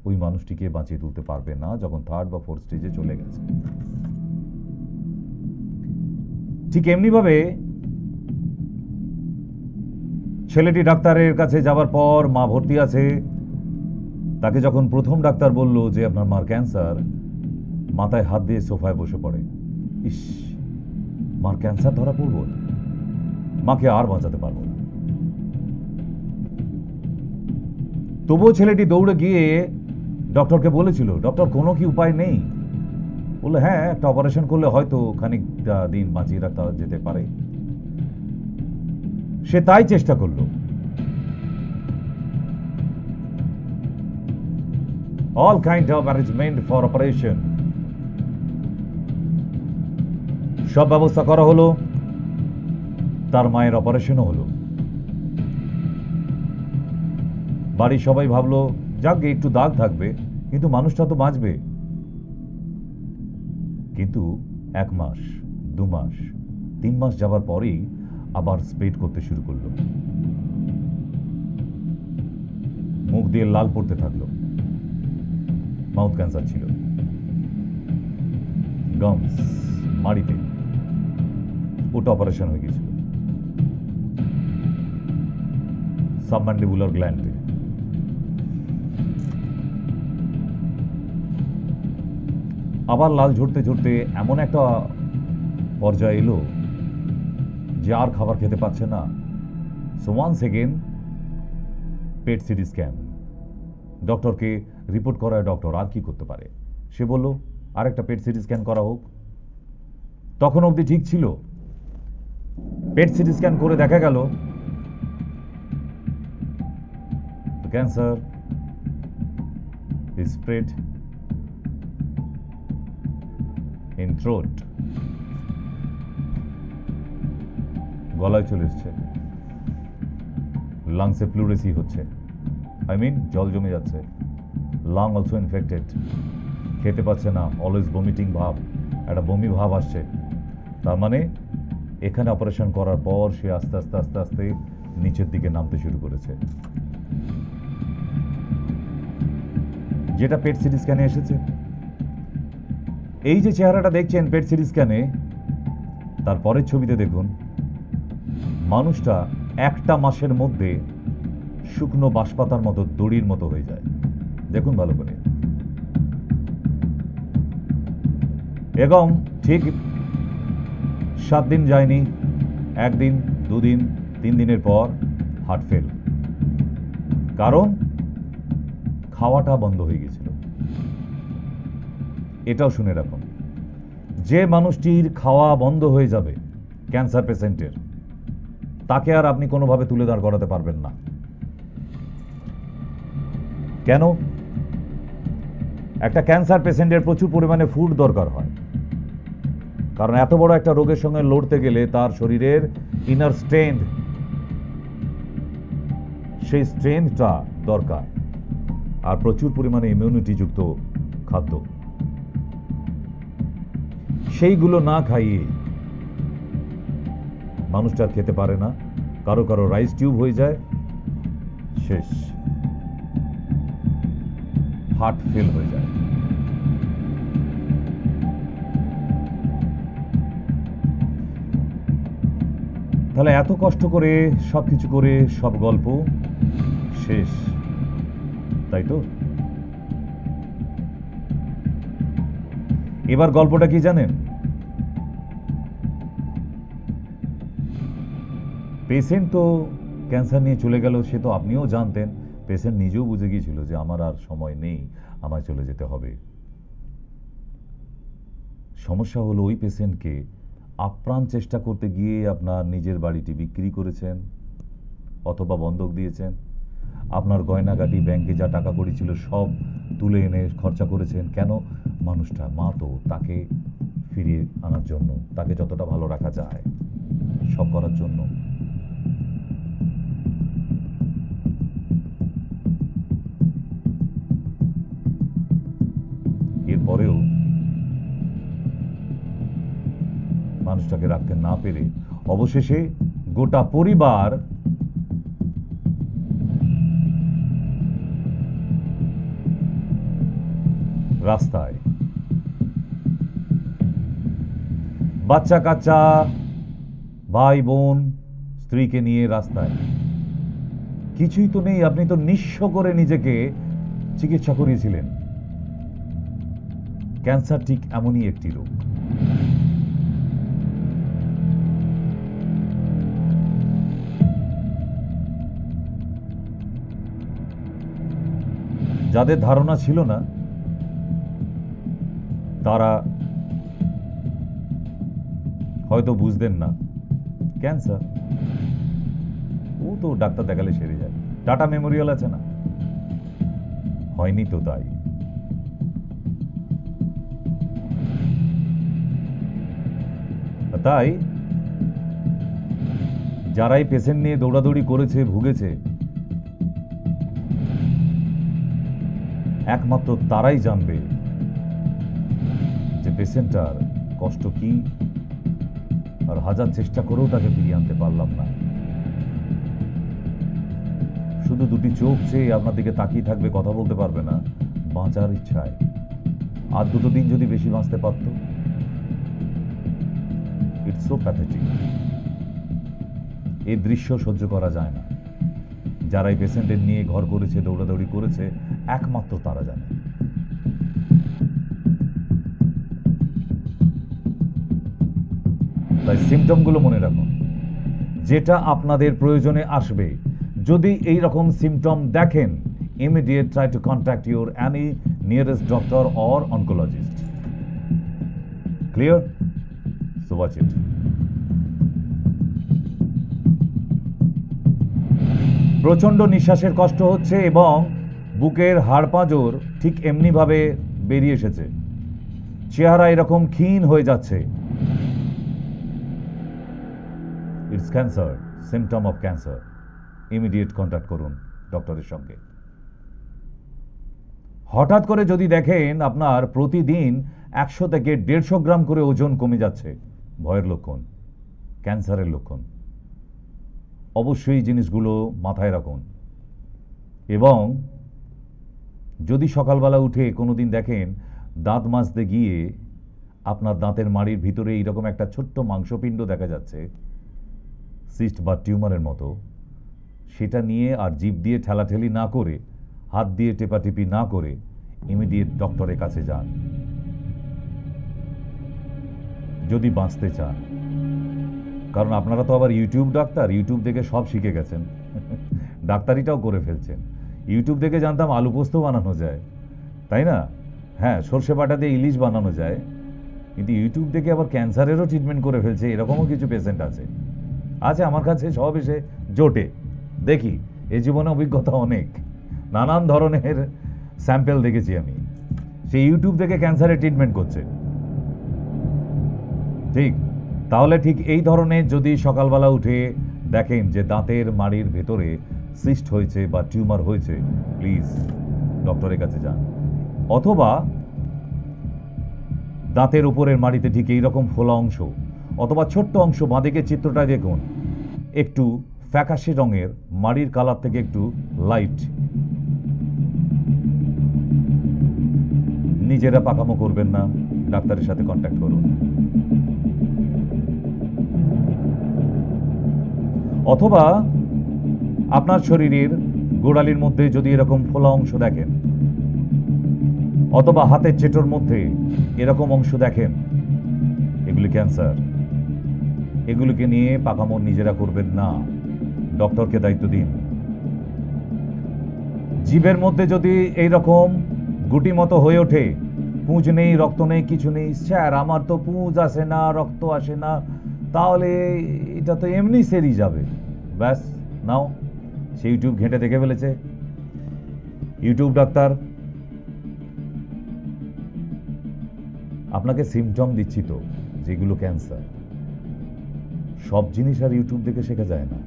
ওই মানুষটিকে বাঁচিয়ে তুলতে পারবে না যখন 3rd বা 4th স্টেজে চলে গেছে। ঠিক এমনি ভাবে ছেলেটি ডাক্তারের কাছে যাবার পর, মা ভর্তি আছে, তাকে যখন প্রথম ডাক্তার বলল যে আপনার মার ক্যান্সার, মাথায় হাত দিয়ে সোফায় বসে পড়ে। ইস, মার ক্যান্সার ধরা পড়ব, মাকে আর বাঁচাতে পারবো না। তবুও ছেলেটি দৌড়ে গিয়ে ডক্টরকে বলেছিল, ডক্টর কোনো কি উপায় নেই? বললো হ্যাঁ, একটা অপারেশন করলে হয়তো খানিকটা দিন বাঁচিয়ে রাখা যেতে পারে। সে তাই চেষ্টা করলো। All kind of arrangement for operation, সব ব্যবস্থা করা হলো, তার মায়ের অপারেশনও হলো। বাড়ির সবাই ভাবলো যাক একটু দাগ থাকবে, কিন্তু মানুষটা তো বাঁচবে। কিন্তু 1 মাস, 2 মাস, 3 মাস যাবার পরেই আবার স্প্রেড করতে শুরু করলো, মুখ দিয়ে লাল পড়তে থাকলো, মাউথ ক্যান্সার ছিল, গামস মাড়িতে, ওটা অপারেশন হয়ে গেছিল। সাবম্যান্ডিবুলার গ্ল্যান্ডে। আবার লাল ঝরতে ঝরতে এমন একটা পর্যায়ে এলো যে আর খাবার খেতে পাচ্ছে না। So once again PET CT scan. ডক্টরকে রিপোর্ট করায় ডক্টর আর কি করতে পারে, সে বলল আর একটা পেট সিটি স্ক্যান করা হোক। তখন অবধি ঠিক ছিল, পেট সিটি স্ক্যান করে দেখা গেল cancer is spread in throat, গলায় চলে এসছে, লাংসে প্লুরেসি হচ্ছে, আই মিন জল জমে যাচ্ছে, লাং অলসো ইনফেক্টেড, খেতে পাচ্ছে না, অলওয়েজ ভমিটিং ভাব, একটা বমি ভাব আসছে। তার মানে এখানে অপারেশন করার পর সে আস্তে আস্তে আস্তে আস্তে নিচের দিকে নামতে শুরু করেছে। যেটা পেট সিটি স্ক্যানে এসেছে, এই যে চেহারাটা দেখছেন পেট সিটি স্ক্যানে, তার পরের ছবিতে দেখুন মানুষটা একটা মাসের মধ্যে শুকনো বাঁশপাতার মতো দড়ির মতো হয়ে যায়। দেখুন ভালো করে। এবং ঠিক 7 দিন যায়নি, 1 দিন 2 দিন 3 দিনের পর হার্ট ফেল। কারণ খাওয়াটা বন্ধ হয়ে গেছিল। এটাও শুনে রাখুন, যে মানুষটির খাওয়া বন্ধ হয়ে যাবে ক্যান্সার পেশেন্টের, তাকে আর আপনি কোনোভাবে তুলে দাঁড় করাতে পারবেন না। কেন? একটা ক্যান্সার পেশেন্টের প্রচুর পরিমাণে ফুড দরকার হয়, কারণ এত বড় একটা রোগের সঙ্গে লড়তে গেলে তার শরীরের ইনার স্ট্রেংথ, সেই স্ট্রেংথটা দরকার, আর প্রচুর পরিমাণে ইমিউনিটি যুক্ত খাদ্য। সেইগুলো না খাইয়ে মানুষটা খেতে পারে না, কারো কারো রাইস টিউব হয়ে যায়, শেষ, হার্ট ফেল হয়ে যায়। তাহলে এত কষ্ট করে সবকিছু করে সব গল্প শেষ, তাই তো? এবার গল্পটা কি জানেন? পেশেন্ট তো ক্যান্সার নিয়ে চলে গেল, সে তো আপনিও জানতেন, পেশেন্ট নিজেও বুঝে গিয়েছিল যে আমার আর সময় নেই, আমায় চলে যেতে হবে। সমস্যা হলো ওই পেশেন্টকে আপ্রাণ চেষ্টা করতে গিয়ে আপনার নিজের বাড়িটি বিক্রি করেছেন অথবা বন্ধক দিয়েছেন, আপনার গয়নাগাটি ব্যাংকে যা টাকা কড়ি ছিল সব তুলে এনে খরচা করেছেন। কেন? মানুষটা মা তো, তাকে ফিরিয়ে আনার জন্য, তাকে যতটা ভালো রাখা যায় সব করার জন্য। এরপরেও মানুষটাকে রাখতে না পেরে অবশেষে গোটা পরিবার রাস্তায়, বাচ্চা কাচ্চা, ভাই বোন, স্ত্রীকে নিয়ে রাস্তায়। কিছুই তো নেই, আপনি তো নিঃস্ব করে নিজেকে চিকিৎসা করিয়েছিলেন। ক্যান্সার ঠিক এমনই একটি রোগ। যাদের ধারণা ছিল না তারা হয়তো বুঝতেন না ক্যান্সার, ও তো ডাক্তার দেখালে সেরে যায়, টাটা মেমোরিয়াল আছে না, হয়নি তো তাই। তাই যারাই পেশেন্ট নিয়ে দৌড়াদৌড়ি করেছে, ভুগেছে, একমাত্র তারাই জানবে যে পেশেন্টটার কষ্ট কি, আর হাজার চেষ্টা করেও তাকে ফিরিয়ে আনতে পারলাম না। শুধু দুটি চোখ চেয়ে আপনার দিকে তাকিয়ে থাকবে, কথা বলতে পারবে না, বাঁচার ইচ্ছায়। আর 2 দিন যদি বেশি বাঁচতে পারত। It's so pathetic. এই দৃশ্য সহ্য করা যায় না। যারা এই পেশেন্টের নিয়ে ঘর করেছে, দৌড়াদৌড়ি করেছে, একমাত্র তারা জানে। তাই সিমটমগুলো মনে রাখুন, যেটা আপনাদের প্রয়োজনে আসবে। যদি এই রকম সিমটম দেখেন, immediate try to contact your any nearest doctor or oncologist. Clear? So watch it. প্রচন্ড নিঃশ্বাসের কষ্ট হচ্ছে এবং বুকের হাড়পাঁজর ঠিক এমনিভাবে বেরিয়ে এসেছে। চেহারা এরকম ক্ষীণ হয়ে যাচ্ছে। It's cancer, symptom of cancer. Immediate contact করুন ডক্টরের সঙ্গে। হঠাৎ করে যদি দেখেন আপনার প্রতিদিন 100 থেকে 150 গ্রাম করে ওজন কমে যাচ্ছে, ভয়ের লক্ষণ, ক্যান্সারের লক্ষণ। অবশ্যই জিনিসগুলো মাথায় রাখুন। এবং যদি সকালবেলা উঠে কোনোদিন দেখেন দাঁত মাজতে গিয়ে আপনার দাঁতের মাড়ির ভিতরে এইরকম একটা ছোট্ট মাংসপিণ্ড দেখা যাচ্ছে, সিস্ট বা টিউমারের মতো, সেটা নিয়ে আর জিভ দিয়ে ঠেলাঠেলি না করে, হাত দিয়ে টেপাটেপি না করে ইমিডিয়েট ডক্টরের কাছে যান যদি বাঁচতে চান। কারণ আপনারা তো আবার ইউটিউব ডাক্তার, ইউটিউব দেখে সব শিখে গেছেন, ডাক্তারিটাও করে ফেলছেন। ইউটিউব দেখে জানতাম আলু পোস্ত বানানো যায়, তাই না? হ্যাঁ, সর্ষে বাটা দিয়ে ইলিশ বানানো যায়, কিন্তু ইউটিউব দেখে আবার ক্যান্সারেরও ট্রিটমেন্ট করে ফেলছে, এরকমও কিছু পেশেন্ট আছে। আমার কাছে সব এসে জোটে দেখি। এই জীবনে অভিজ্ঞতা অনেক, নানান ধরনের স্যাম্পেল দেখেছি আমি। সেই ইউটিউব দেখে ক্যান্সারের ট্রিটমেন্ট করছে। ঠিক তাহলে ঠিক এই ধরনের যদি সকালবেলা উঠে দেখেন যে দাঁতের মাড়ির ভেতরে সিস্ট হয়েছে বা টিউমার হয়েছে, প্লিজ ডক্টরের কাছে যান। অথবা দাঁতের উপরের মাড়িতে ঠিক এইরকম ফোলা অংশ অথবা ছোট্ট অংশ, বাঁদিকে চিত্রটা দেখুন, একটু ফ্যাকাশে রঙের, মাড়ির কালার থেকে একটু লাইট। নিজেরা পাকামো করবেন না, ডাক্তারের সাথে কন্ট্যাক্ট করুন। অথবা আপনার শরীরের গোড়ালির মধ্যে যদি এরকম ফোলা অংশ দেখেন, অথবা হাতের চেটোর মধ্যে এরকম অংশ দেখেন, এগুলি ক্যান্সার। এগুলোকে নিয়ে পাকামো নিজেরা করবেন না, ডক্টরকে দায়িত্ব দিন। জিভের মধ্যে যদি এইরকম গুটি মতো হয়ে ওঠে, পুঁজ নেই, রক্ত নেই, কিছু নেই, স্যার আমার তো পুঁজ আসে না, রক্ত আসে না, তাহলে এটা তো এমনি সেরি যাবে। ব্যাস, নাও, সে ইউটিউব ঘেঁটে দেখে ফেলেছে। ইউটিউব ডাক্তার আপনাকে সিমটম দিচ্ছি তো যেগুলো ক্যান্সার। সব জিনিস আর ইউটিউব দেখে শেখা যায় না,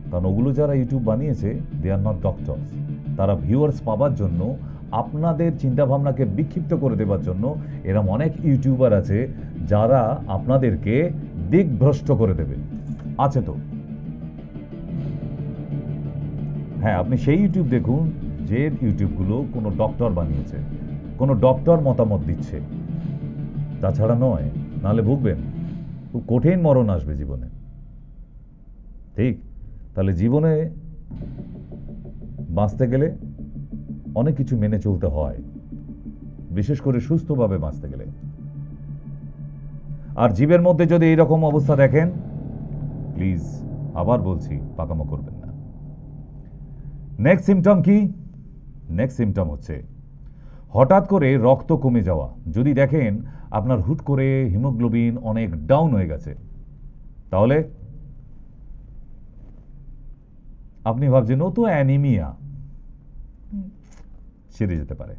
কারণ ওগুলো যারা ইউটিউব বানিয়েছে, দে আর নট ডক্টরস। তারা ভিউয়ার্স পাবার জন্য, আপনাদের চিন্তাভাবনাকে বিক্ষিপ্ত করে দেবার জন্য এরকম অনেক ইউটিউবার আছে যারা আপনাদেরকে দিকভ্রষ্ট করে দেবে। আছে তো। হ্যাঁ, আপনি সেই ইউটিউব দেখুন যে ইউটিউবগুলো কোনো ডক্টর বানিয়েছে, কোনো ডক্টর মতামত দিচ্ছে, তাছাড়া নয়। নাহলে ভুগবেন, খুব কঠিন মরণ আসবে জীবনে। ঠিক, তাহলে জীবনে বাঁচতে গেলে অনেক কিছু মেনে চলতে হয়, বিশেষ করে সুস্থভাবে বাঁচতে গেলে। আর জীবের মধ্যে যদি এইরকম অবস্থা দেখেন, প্লিজ আবার বলছি, পাকামো করবেন না। নেক্সট সিমটম কি? নেক্সট সিমটম হচ্ছে হঠাৎ করে রক্ত কমে যাওয়া। যদি দেখেন আপনার হুট করে হিমোগ্লোবিন অনেক ডাউন হয়ে গেছে, তাহলে আপনি ভাবছেন ও তো অ্যানিমিয়া, সেরে যেতে পারে।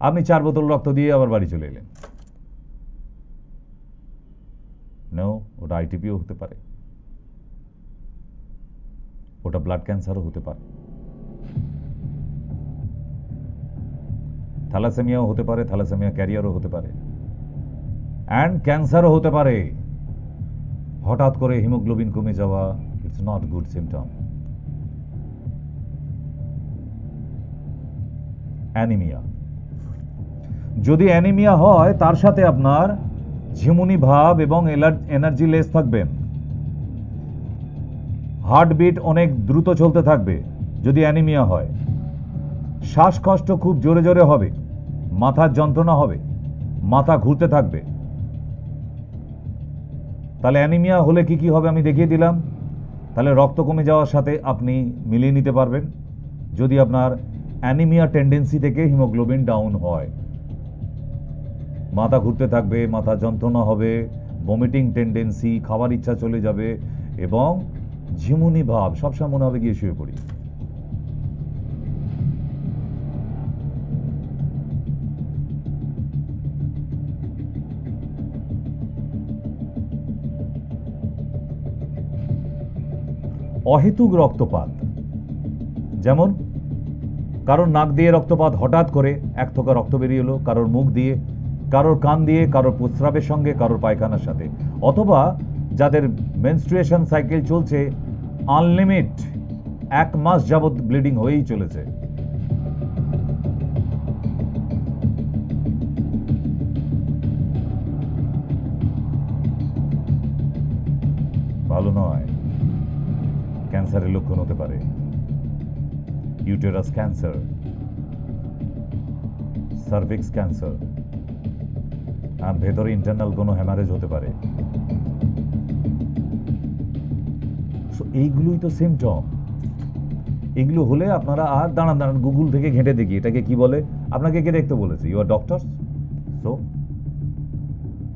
আপনি 4 বোতল রক্ত দিয়ে আবার বাড়ি চলে এলেন। নো, ওটা আইটিপিও হতে পারে, ওটা ব্লাড ক্যান্সারও হতে পারে, থ্যালাসেমিয়াও হতে পারে, থ্যালাসেমিয়া ক্যারিয়ারও হতে পারে, অ্যান্ড ক্যান্সারও হতে পারে। হঠাৎ করে হিমোগ্লোবিন কমে যাওয়া, it's not good symptom. Anaemia. যদি অ্যানিমিয়া হয় তার সাথে আপনার ঝিমুনি ভাব এবং এনার্জি লেস থাকবেন, হার্টবিট অনেক দ্রুত চলতে থাকবে যদি অ্যানিমিয়া হয়, শ্বাসকষ্ট খুব জোরে জোরে হবে, মাথার যন্ত্রণা হবে, মাথা ঘুরতে থাকবে। তাহলে অ্যানিমিয়া হলে কি কি হবে আমি দেখিয়ে দিলাম। তাহলে রক্ত কমে যাওয়ার সাথে আপনি মিলিয়ে নিতে পারবেন যদি আপনার অ্যানিমিয়া টেন্ডেন্সি থেকে হিমোগ্লোবিন ডাউন হয়। মাথা ঘুরতে থাকবে, মাথা যন্ত্রণা হবে, ভমিটিং টেন্ডেন্সি, খাবার ইচ্ছা চলে যাবে এবং ঝিমুনি ভাব, সবসময় মনে হবে গিয়ে শুয়ে পড়ি। অহেতুক রক্তপাত, যেমন কারোর নাক দিয়ে রক্তপাত হঠাৎ করে এক থোকা রক্ত বেরিয়ে এলো, কারোর মুখ দিয়ে, কারোর কান দিয়ে, কারোর প্রস্রাবের সঙ্গে, কারোর পায়খানার সাথে, অথবা যাদের মেনস্ট্রুয়েশন সাইকেল চলছে আনলিমিট, 1 মাস যাবৎ ব্লিডিং হয়েই চলেছে, ভালো নয়, ক্যান্সারের লক্ষণ হতে পারে। ইউটেরাস ক্যান্সার, সার্ভিক্স ক্যান্সার, আর ভেতরে ইন্টারনাল কোনো হ্যামারেজ হতে পারে। এইগুলোই তো সিমটম। এগুলো হলে আপনারা আর দাঁড়ান দাঁড়ান গুগল থেকে ঘেঁটে দেখি এটাকে কি বলে। আপনাকে কে দেখতে বলেছে? You R doctor. সো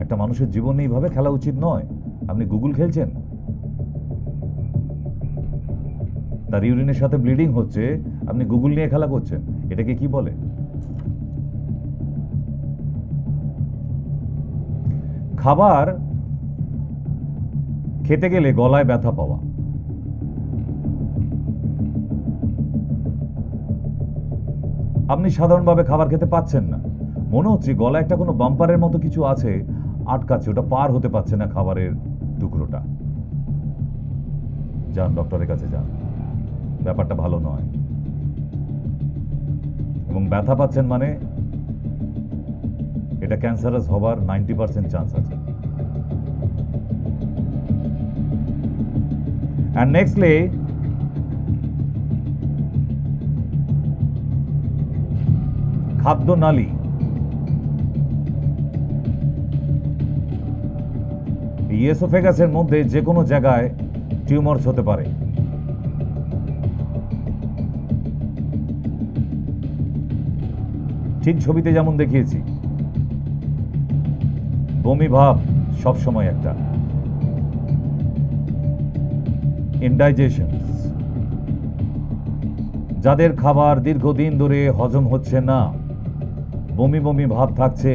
একটা মানুষের জীবন এইভাবে খেলা উচিত নয়। আপনি গুগল খেলছেন, তার ইউরিনের সাথে ব্লিডিং হচ্ছে, আপনি গুগল নিয়ে খেলা করছেন, এটাকে কি বলে? খাবার খেতে গেলে গলায় ব্যথা পাওয়া, আপনি সাধারণভাবে খাবার খেতে পাচ্ছেন না, মনে হচ্ছে গলায় একটা কোনো বাম্পারের মতো কিছু আছে, আটকাচ্ছে, ওটা পার হতে পারছে না খাবারের টুকরোটা, যান ডক্টরের কাছে যান, ব্যাপারটা ভালো নয়। এবং ব্যথা পাচ্ছেন মানে এটা ক্যান্সারাস হবার 90% চান্স আছে। And nextly, খাদ্য নালী, ইয়েসোফেগাসের মধ্যে যে কোনো জায়গায় টিউমারস হতে পারে। ঠিক ছবিতে যেমন দেখিয়েছি, বমি ভাব সবসময় একটা, ইনডাইজেশন, যাদের খাবার দীর্ঘদিন ধরে হজম হচ্ছে না, বমি বমি ভাব থাকছে,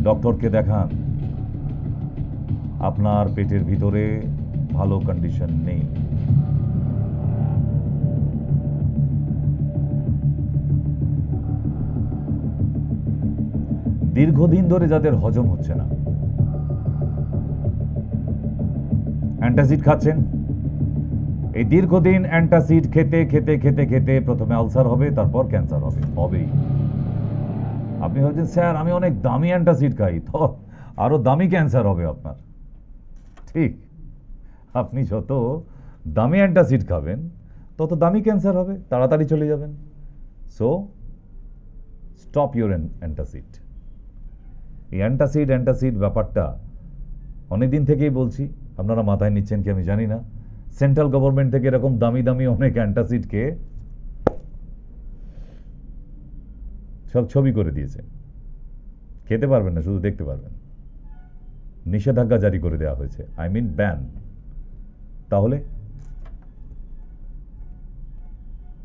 ডক্টরকে দেখান। আপনার পেটের ভিতরে ভালো কন্ডিশন নেই। দীর্ঘদিন ধরে যাদের হজম হচ্ছে না, অ্যান্টাসিড খাচ্ছেন, এই দীর্ঘদিন অ্যান্টাসিড খেতে খেতে খেতে খেতে প্রথমে আলসার হবে, তারপর ক্যান্সার হবে, হবেই। আপনি ভাবছেন স্যার আমি অনেক দামি অ্যান্টাসিড খাই, তো আরো দামি ক্যান্সার হবে আপনার। ঠিক, আপনি যত দামি অ্যান্টাসিড খাবেন তত দামি ক্যান্সার হবে, তাড়াতাড়ি চলে যাবেন। So stop your antacid. এই অ্যান্টাসিড ব্যাপারটা অনেকদিন থেকেই বলছি, আপনারা মাথায় নিচ্ছেন কি আমি জানি না। সেন্ট্রাল গভর্নমেন্ট থেকে এরকম দামি দামি অনেক অ্যান্টাসিডকে সব ছবি করে দিয়েছে, খেতে পারবেন না, শুধু দেখতে পারবেন। নিষেধাজ্ঞা জারি করে দেওয়া হয়েছে, আই মিন ব্যান। তাহলে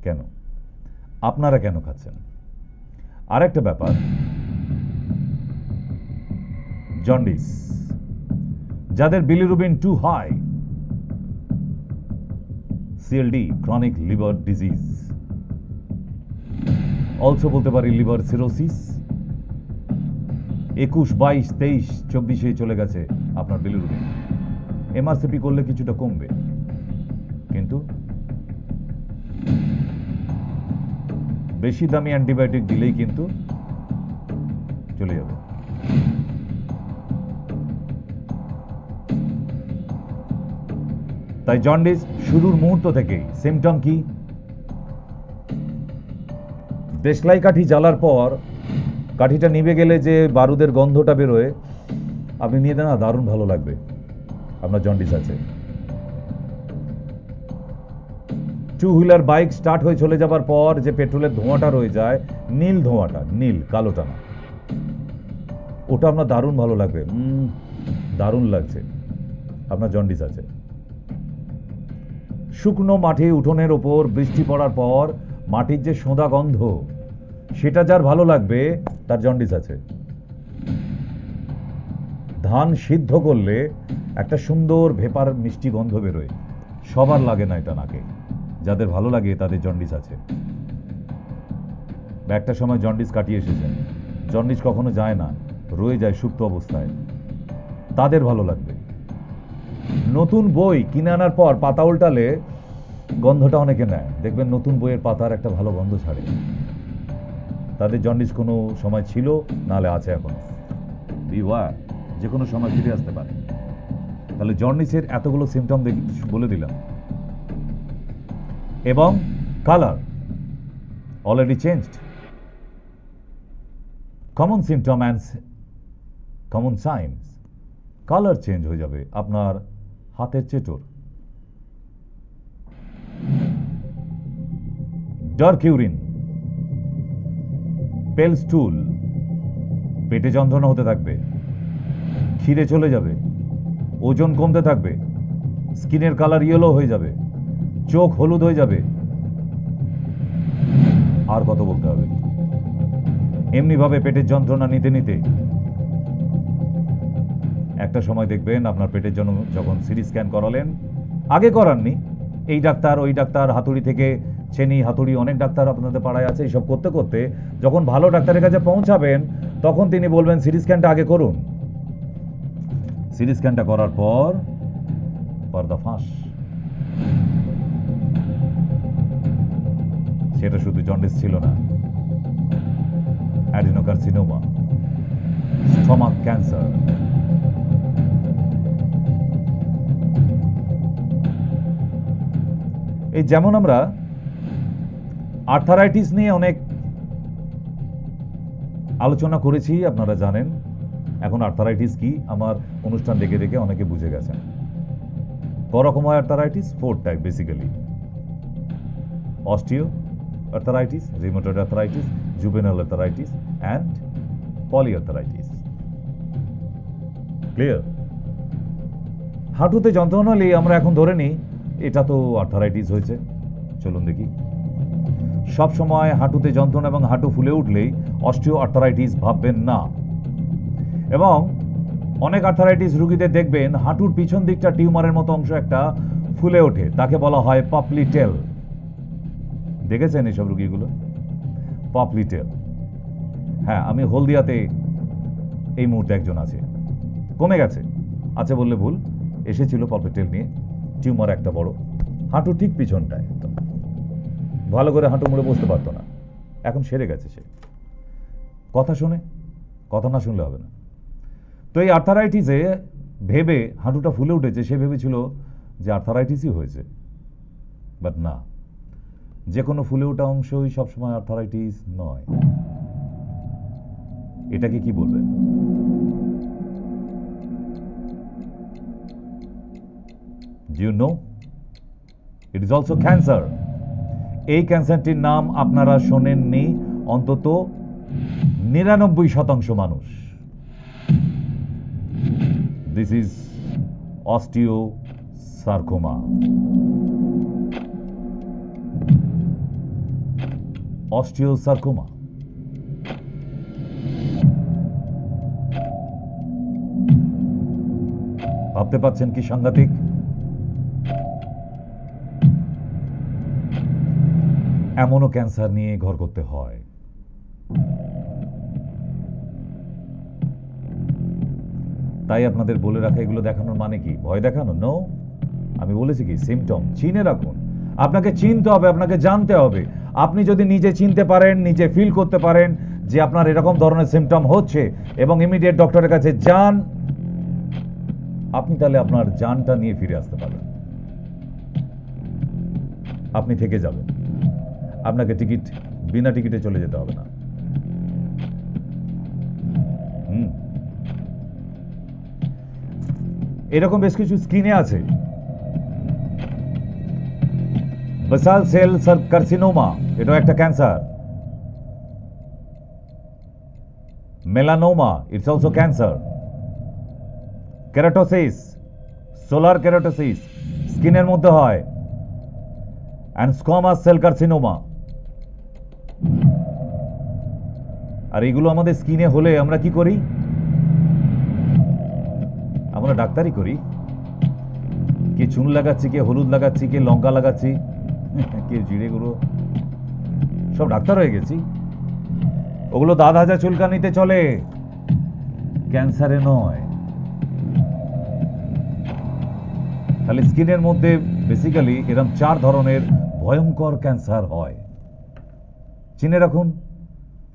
কেন আপনারা কেন খাচ্ছেন? আরেকটা ব্যাপার, জন্ডিস, যাদের bilirubin too high, CLD, chronic liver disease, also বলতে পারি লিভার সিরোসিস, 21, 22, 23, 24 চলে গেছে আপনার বিলিরুবিন। এমআরসিপি করলে কিছুটা কমবে, কিন্তু বেশি দামি অ্যান্টিবায়োটিক দিলেই কিন্তু চলে যাবে। তাই জন্ডিস শুরুর মুহূর্ত থেকেই। সিমটম কি? দেশলাই কাঠি জ্বালার পর কাঠিটা নিভে গেলে যে বারুদের গন্ধটা বেরোয়, আপনি নিয়ে দেন, দারুণ ভালো লাগবে, আপনার জন্ডিস আছে। টু হুইলার বাইক স্টার্ট হয়ে চলে যাবার পর যে পেট্রোলের ধোঁয়াটা রয়ে যায়, নীল ধোঁয়াটা, নীল কালোটা না, ওটা আপনার দারুণ ভালো লাগবে, দারুণ লাগছে, আপনার জন্ডিস আছে। শুকনো মাঠে উঠোনের ওপর বৃষ্টি পড়ার পর মাটির যে সোঁদা গন্ধ, সেটা যার ভালো লাগবে তার জন্ডিস আছে। ধান সিদ্ধ করলে একটা সুন্দর ভেপার মিষ্টি গন্ধ বেরোয়, সবার লাগে না এটা নাকে, যাদের ভালো লাগে তাদের জন্ডিস আছে। একটা সময় জন্ডিস কাটিয়ে এসেছেন, জন্ডিস কখনো যায় না, রয়ে যায় সুপ্ত অবস্থায়, তাদের ভালো লাগবে। নতুন বই কিনে আনার পর পাতা উল্টালে গন্ধটা অনেকে নেয়, দেখবেন নতুন বইয়ের পাতার একটা ভালো গন্ধ ছাড়ে, তাদের জন্ডিস কোনো সময় ছিল, নাহলে আছে এখনো, বিওয়ার, যে কোনো সময় ফিরে আসতে পারে। তাহলে জন্ডিসের এতগুলো সিমটম বলে দিলাম। এবং colour already changed. Common symptom and common science, colour change হয়ে যাবে আপনার হাতের চেটোর, ডার্ক ইউরিন, পেল স্টুল, পেটে যন্ত্রণা হতে থাকবে, খিদে চলে যাবে, ওজন কমতে থাকবে, স্কিনের কালার ইয়েলো হয়ে যাবে, চোখ হলুদ হয়ে যাবে, আর কত বলতে হবে। এমনিভাবে পেটের যন্ত্রণা নিতে নিতে একটা সময় দেখবেন আপনার পেটের জন্য, যখন সিটি স্ক্যান করালেন, আগে করাননি, এই ডাক্তার ওই ডাক্তার, হাতুড়ি থেকে চেনি হাতুড়ি, অনেক ডাক্তার আপনাদের পাড়ায় আছে, এইসব করতে করতে যখন ভালো ডাক্তারের কাছে পৌঁছাবেন, তখন তিনি বলবেন সিটি স্ক্যানটা আগে করুন। সিটি স্ক্যানটা করার পর পর্দা ফাঁস। সেটা শুধু জন্ডিস ছিল না, অ্যাডিনোকার্সিনোমা, স্টমাক ক্যান্সার। এই যেমন আমরা আর্থারাইটিস নিয়ে অনেক আলোচনা করেছি, আপনারা জানেন। এখন আর্থারাইটিস কি আমার অনুষ্ঠান দেখে দেখে অনেকে বুঝে গেছেন। করকম হয় arthritis? 4 type basically: osteoarthritis, rheumatoid arthritis, juvenile arthritis and polyarthritis. Clear? হাঁটুতে যন্ত্রণা হলে আমরা এখন ধরে নিই এটা তো আর্থারাইটিস হয়েছে। চলুন দেখি। সব সময় হাঁটুতে যন্ত্রণা এবং হাঁটু ফুলে উঠলেই অস্টিও আর্থারাইটিস ভাববেন না। এবং অনেক আর্থারাইটিস রোগীদের দেখবেন হাঁটুর পিছন দিকটা টিউমারের মতো অংশ একটা ফুলে ওঠে, তাকে বলা হয় পপলিটেল। দেখেছেন এইসব রোগীগুলো? পপলিটেল। হ্যাঁ, আমি হলদিয়াতে এই মুহূর্তে একজন আছে, কমে গেছে, আছে বললে ভুল, এসেছিল পপলিটেল নিয়ে, টিউমার একটা বড়, হাঁটু ঠিক পিছনটায়, ভালো করে হাঁটু মুড়ে বসতে পারতো না, এখন সেরে গেছে সে। কথা শুনে, কথা না শুনলে হবে না। তো এই আর্থারাইটিসে ভেবে হাঁটুটা ফুলে উঠেছে, সে ভেবেছিল যে আর্থারাইটিসই হয়েছে, বাট না, যে কোনো ফুলে ওঠা অংশই সবসময় আর্থারাইটিস নয়। এটাকে কি বলবেন? Do you know? It is also cancer. এই ক্যান্সারটির নাম আপনারা শোনেননি অন্তত 99% মানুষ। This is osteosarcoma. Osteosarcoma. ভাবতে পাচ্ছেন কি সাংঘাতিক? এমনও ক্যান্সার নিয়ে ঘর করতে হয়। তাই আপনাদের বলে রাখা, এগুলো দেখানোর মানে কি? ভয় দেখানো? নো, আমি বলেছি কি, সিমটম চিনে রাখুন। আপনাকে চিনতে হবে, আপনাকে জানতে হবে। আপনি যদি নিজে চিনতে পারেন, নিজে ফিল করতে পারেন যে আপনার এরকম ধরনের সিমটম হচ্ছে এবং ইমিডিয়েট ডক্টরের কাছে যান, আপনি তাহলে আপনার জানটা নিয়ে ফিরে আসতে পারবেন। আপনি থেকে যাবেন, আপনাকে বিনা টিকিটে চলে যেতে হবে না। এরকম বেশ কিছু স্কিনে আছে। বেসাল সেল কার্সিনোমা, এটা একটা cancer. Melanoma, it's also cancer. Keratosis, solar keratosis স্কিনের মধ্যে হয়। And squamous cell carcinoma. আর এগুলো আমাদের স্কিনে হলে আমরা কি করি? আমরা ডাক্তারি করি। কে চুন লাগাচ্ছি, কে হলুদ লাগাচ্ছি, কে লঙ্কা লাগাচ্ছি, কে জিরে গুঁড়ো, সব ডাক্তার হয়ে গেছি। ওগুলো দাঁত হাজা চুলকানিতে চলে, ক্যান্সারে নয়। তাহলে স্কিনের মধ্যে বেসিক্যালি এরকম 4 ধরনের ভয়ঙ্কর ক্যান্সার হয়। চিনে রাখুন,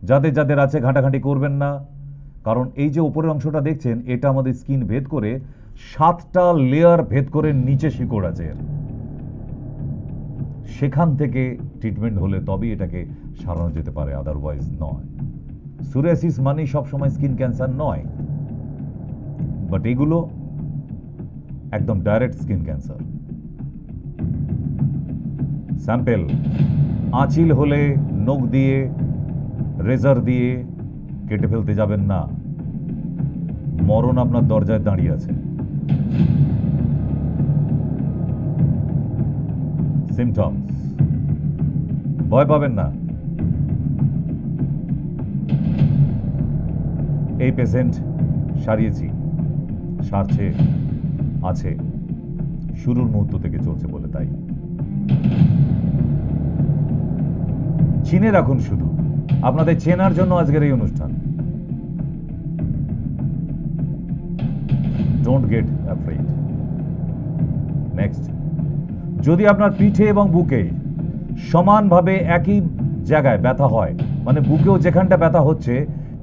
যাদের যাদের আছে ঘাঁটাঘাঁটি করবেন না, কারণ এই যে উপরের অংশটা দেখছেন, এটা আমাদের স্কিন ভেদ করে 7টা লেয়ার ভেদ করে নিচে শিকড় আছে। সেখান থেকে ট্রিটমেন্ট হলে তবেই এটাকে সারানো যেতে পারে, আদারওয়াইজ নয়। সোরিয়াসিস মানে সবসময় স্কিন ক্যান্সার নয়, বাট এগুলো একদম ডাইরেক্ট স্কিন ক্যান্সার। স্যাম্পেল আঁচিল হলে নখ দিয়ে, রেজার দিয়ে কেটে ফেলতে যাবেন না, মরণ আপনার দরজায় দাঁড়িয়ে আছে। সিমটমস, ভয় পাবেন না। এই পেশেন্ট সারিয়েছি, সারছে, আছে, শুরুর মুহূর্ত থেকে চলছে বলে তাই। চিনে রাখুন, শুধু আপনাদের চেনার জন্য আজকের এই অনুষ্ঠান। Don't get afraid. নেক্সট, যদি আপনার পিঠে এবং বুকে সমানভাবে একই জায়গায় ব্যথা হয়, মানে বুকেও যেখানটা ব্যথা হচ্ছে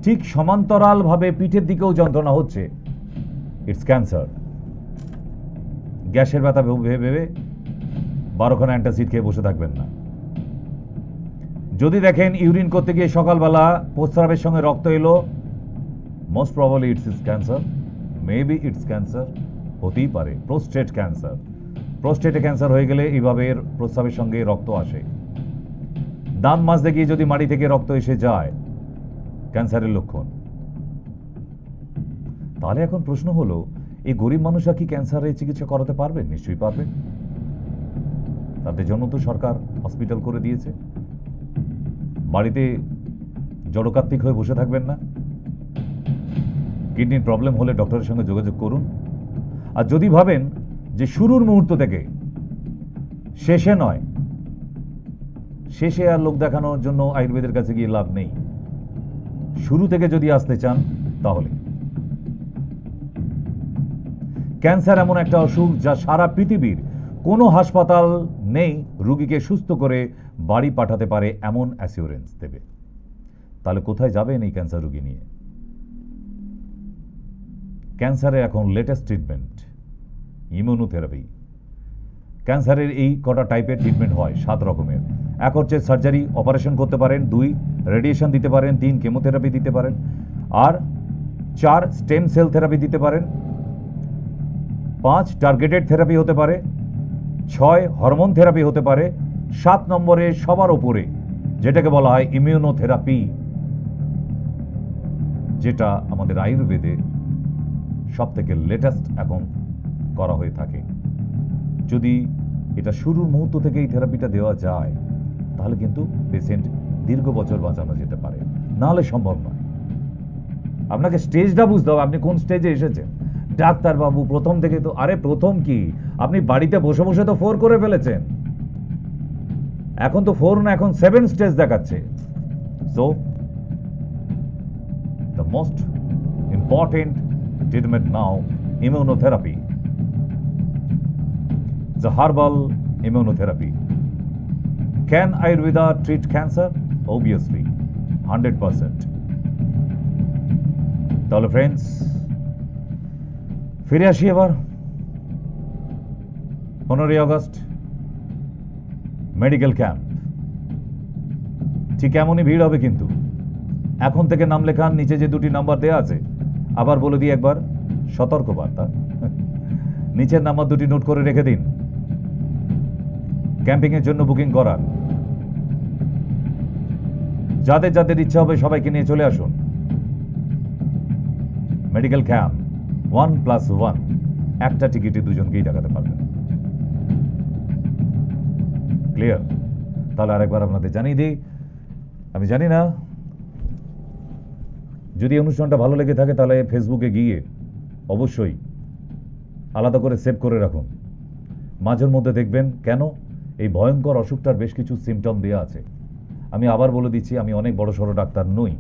ঠিক সমান্তরালভাবে পিঠের দিকেও যন্ত্রণা হচ্ছে, ইটস ক্যান্সার। গ্যাসের ব্যথা ভেবে 12খানা অ্যান্টাসিড খেয়ে বসে থাকবেন না। যদি দেখেন ইউরিন করতে গিয়ে সকালবেলা প্রস্রাবের সঙ্গে রক্ত এলো, most probably it's cancer, maybe it's cancer, হতেই পারে প্রোস্টেট ক্যান্সার। প্রোস্টেটে ক্যান্সার হয়ে গেলে এইভাবে প্রস্রাবের সঙ্গে রক্ত আসে। দাঁত মাজতে গিয়ে যদি মাড়ি থেকে রক্ত এসে যায়, ক্যান্সারের লক্ষণ। তাহলে এখন প্রশ্ন হলো, এই গরিব মানুষরা কি ক্যান্সারের চিকিৎসা করাতে পারবেন? নিশ্চয়ই পারবেন। তাদের জন্য তো সরকার হসপিটাল করে দিয়েছে। বাড়িতে জড়কার্তিক হয়ে বসে থাকবেন না। কিডনির প্রবলেম হলে ডক্টরের সঙ্গে যোগাযোগ করুন। আর যদি ভাবেন যে শুরুর মুহূর্ত থেকে, শেষে নয়, শেষে আর লোক দেখানোর জন্য আয়ুর্বেদের কাছে গিয়ে লাভ নেই, শুরু থেকে যদি আসতে চান, তাহলে ক্যান্সার এমন একটা অসুখ যা সারা পৃথিবীর কোনো হাসপাতাল নেই রোগীকে সুস্থ করে বাড়ি পাঠাতে পারে এমন অ্যাসিওরেন্স দেবে। তাহলে কোথায় যাবেন এই ক্যান্সার রোগী নিয়ে? ক্যান্সারের এখন লেটেস্ট ট্রিটমেন্ট ইমিউনোথেরাপি। ক্যান্সারের এই কটা টাইপের ট্রিটমেন্ট হয়, 7 রকমের। 1 হচ্ছে সার্জারি, অপারেশন করতে পারেন। 2 রেডিয়েশন দিতে পারেন। 3 কেমোথেরাপি দিতে পারেন। আর 4 স্টেম সেল থেরাপি দিতে পারেন। 5 টার্গেটেড থেরাপি হতে পারে। 6 হরমোন থেরাপি হতে পারে। 7 নম্বরে সবার উপরে যেটাকে বলা হয় ইমিউনোথেরাপি, যেটা আমাদের আয়ুর্বেদে সব থেকে লেটেস্ট এখন করা হয়ে থাকে। যদি এটা শুরুর মুহূর্ত থেকে এই থেরাপিটা দেওয়া যায়, তাহলে কিন্তু পেশেন্ট দীর্ঘ বছর বাঁচানো যেতে পারে, নাহলে সম্ভব নয়। আপনাকে স্টেজটা বুঝতে হবে, আপনি কোন স্টেজে এসেছেন। ডাক্তারবাবু প্রথম থেকে তো, আরে প্রথম কি, আপনি বাড়িতে বসে বসে তো 4 করে ফেলেছেন। এখন তো 4 না, এখন 7 স্টেজ দেখাচ্ছে। So the most important treatment now, immunotherapy. The herbal immunotherapy. Can Ayurveda treat cancer? Obviously, 100%. তাহলে ফ্রেন্ডস ফিরে আসি এবার 15ই আগস্ট মেডিকেল ক্যাম্প। ঠিক এমনই ভিড় হবে কিন্তু। এখন থেকে নাম লেখান, নিচে যে দুটি নাম্বার দেয়া আছে, আবার বলে দিই একবার, সতর্ক বার্তা। নিচের নাম্বার দুটি নোট করে রেখে দিন, ক্যাম্পিং এর জন্য বুকিং করার। যাদের যাদের ইচ্ছা হবে সবাইকে নিয়ে চলে আসুন। মেডিকেল ক্যাম্প 1+1, একটা টিকিটে দুজনকেই দেখাতে পারবেন। ক্লিয়ার? তাহলে আরেকবার আপনাদের জানিয়ে দিই, আমি জানি না, যদি অনুষ্ঠানটা ভালো লেগে থাকে তাহলে ফেসবুকে গিয়ে অবশ্যই আলাদা করে সেভ করে রাখুন। মাঝের মধ্যে দেখবেন কেন এই ভয়ঙ্কর অসুখটার বেশ কিছু সিমটম দেওয়া আছে। আমি আবার বলে দিচ্ছি, আমি অনেক বড় সড়ো ডাক্তার নই,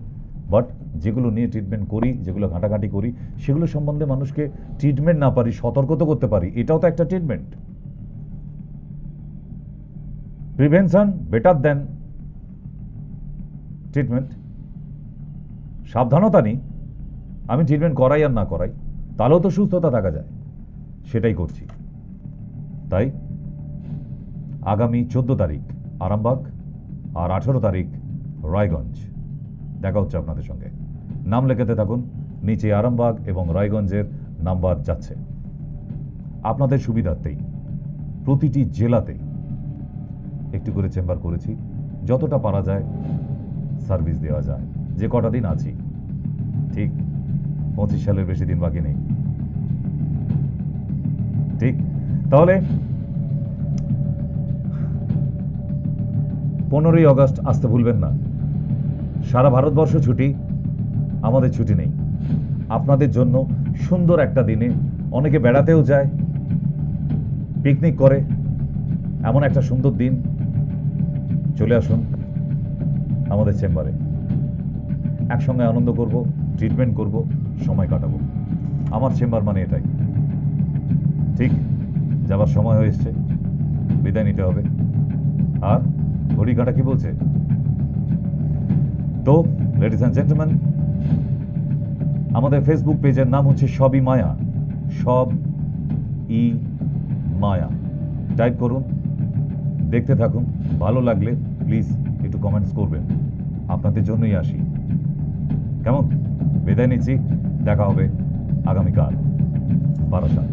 বাট যেগুলো নিয়ে ট্রিটমেন্ট করি, যেগুলো ঘাঁটাঘাঁটি করি, সেগুলো সম্বন্ধে মানুষকে ট্রিটমেন্ট না পারি, সতর্ক তো করতে পারি। এটাও তো একটা ট্রিটমেন্ট। প্রিভেনশন বেটার দেন ট্রিটমেন্ট। সাবধানতা নিই, আমি ট্রিটমেন্ট করাই আর না করাই, তাহলেও তো সুস্থতা থাকা যায়, সেটাই করছি। তাই আগামী 14 তারিখ আরামবাগ আর 18 তারিখ রায়গঞ্জ দেখা হচ্ছে আপনাদের সঙ্গে। নাম লেখাতে থাকুন, নিচে আরামবাগ এবং রায়গঞ্জের নাম্বার যাচ্ছে। আপনাদের সুবিধার্থেই প্রতিটি জেলাতেই একটু করে চেম্বার করেছি, যতটা পারা যায় সার্ভিস দেওয়া যায়। যে কটা দিন আছি, ঠিক 25 সালের বেশি দিন বাকি নেই। ঠিক, তাহলে 15ই আগস্ট আসতে ভুলবেন না। সারা ভারতবর্ষ ছুটি, আমাদের ছুটি নেই। আপনাদের জন্য সুন্দর একটা দিনে অনেকে বেড়াতেও যায়, পিকনিক করে, এমন একটা সুন্দর দিন। চলে আসুন আমাদের চেম্বারে, একসঙ্গে আনন্দ করব, ট্রিটমেন্ট করব, সময় কাটাবো। আমার চেম্বার মানে এটাই। ঠিক, যাবার সময় হয়ে এসছে, বিদায় নিতে হবে। আর ঘড়ি কাটা কি বলছে? তো লেডিস অ্যান্ড জেন্টলম্যান, আমাদের ফেসবুক পেজের নাম হচ্ছে সবই মায়া, সব ই মায়া। টাইপ করুন, দেখতে থাকুন। ভালো লাগলে প্লিজ একটু কমেন্টস করবেন, আপনাদের জন্যই আসি। কেমন? বিদায় নিচ্ছি, দেখা হবে আগামীকাল 12 সাল।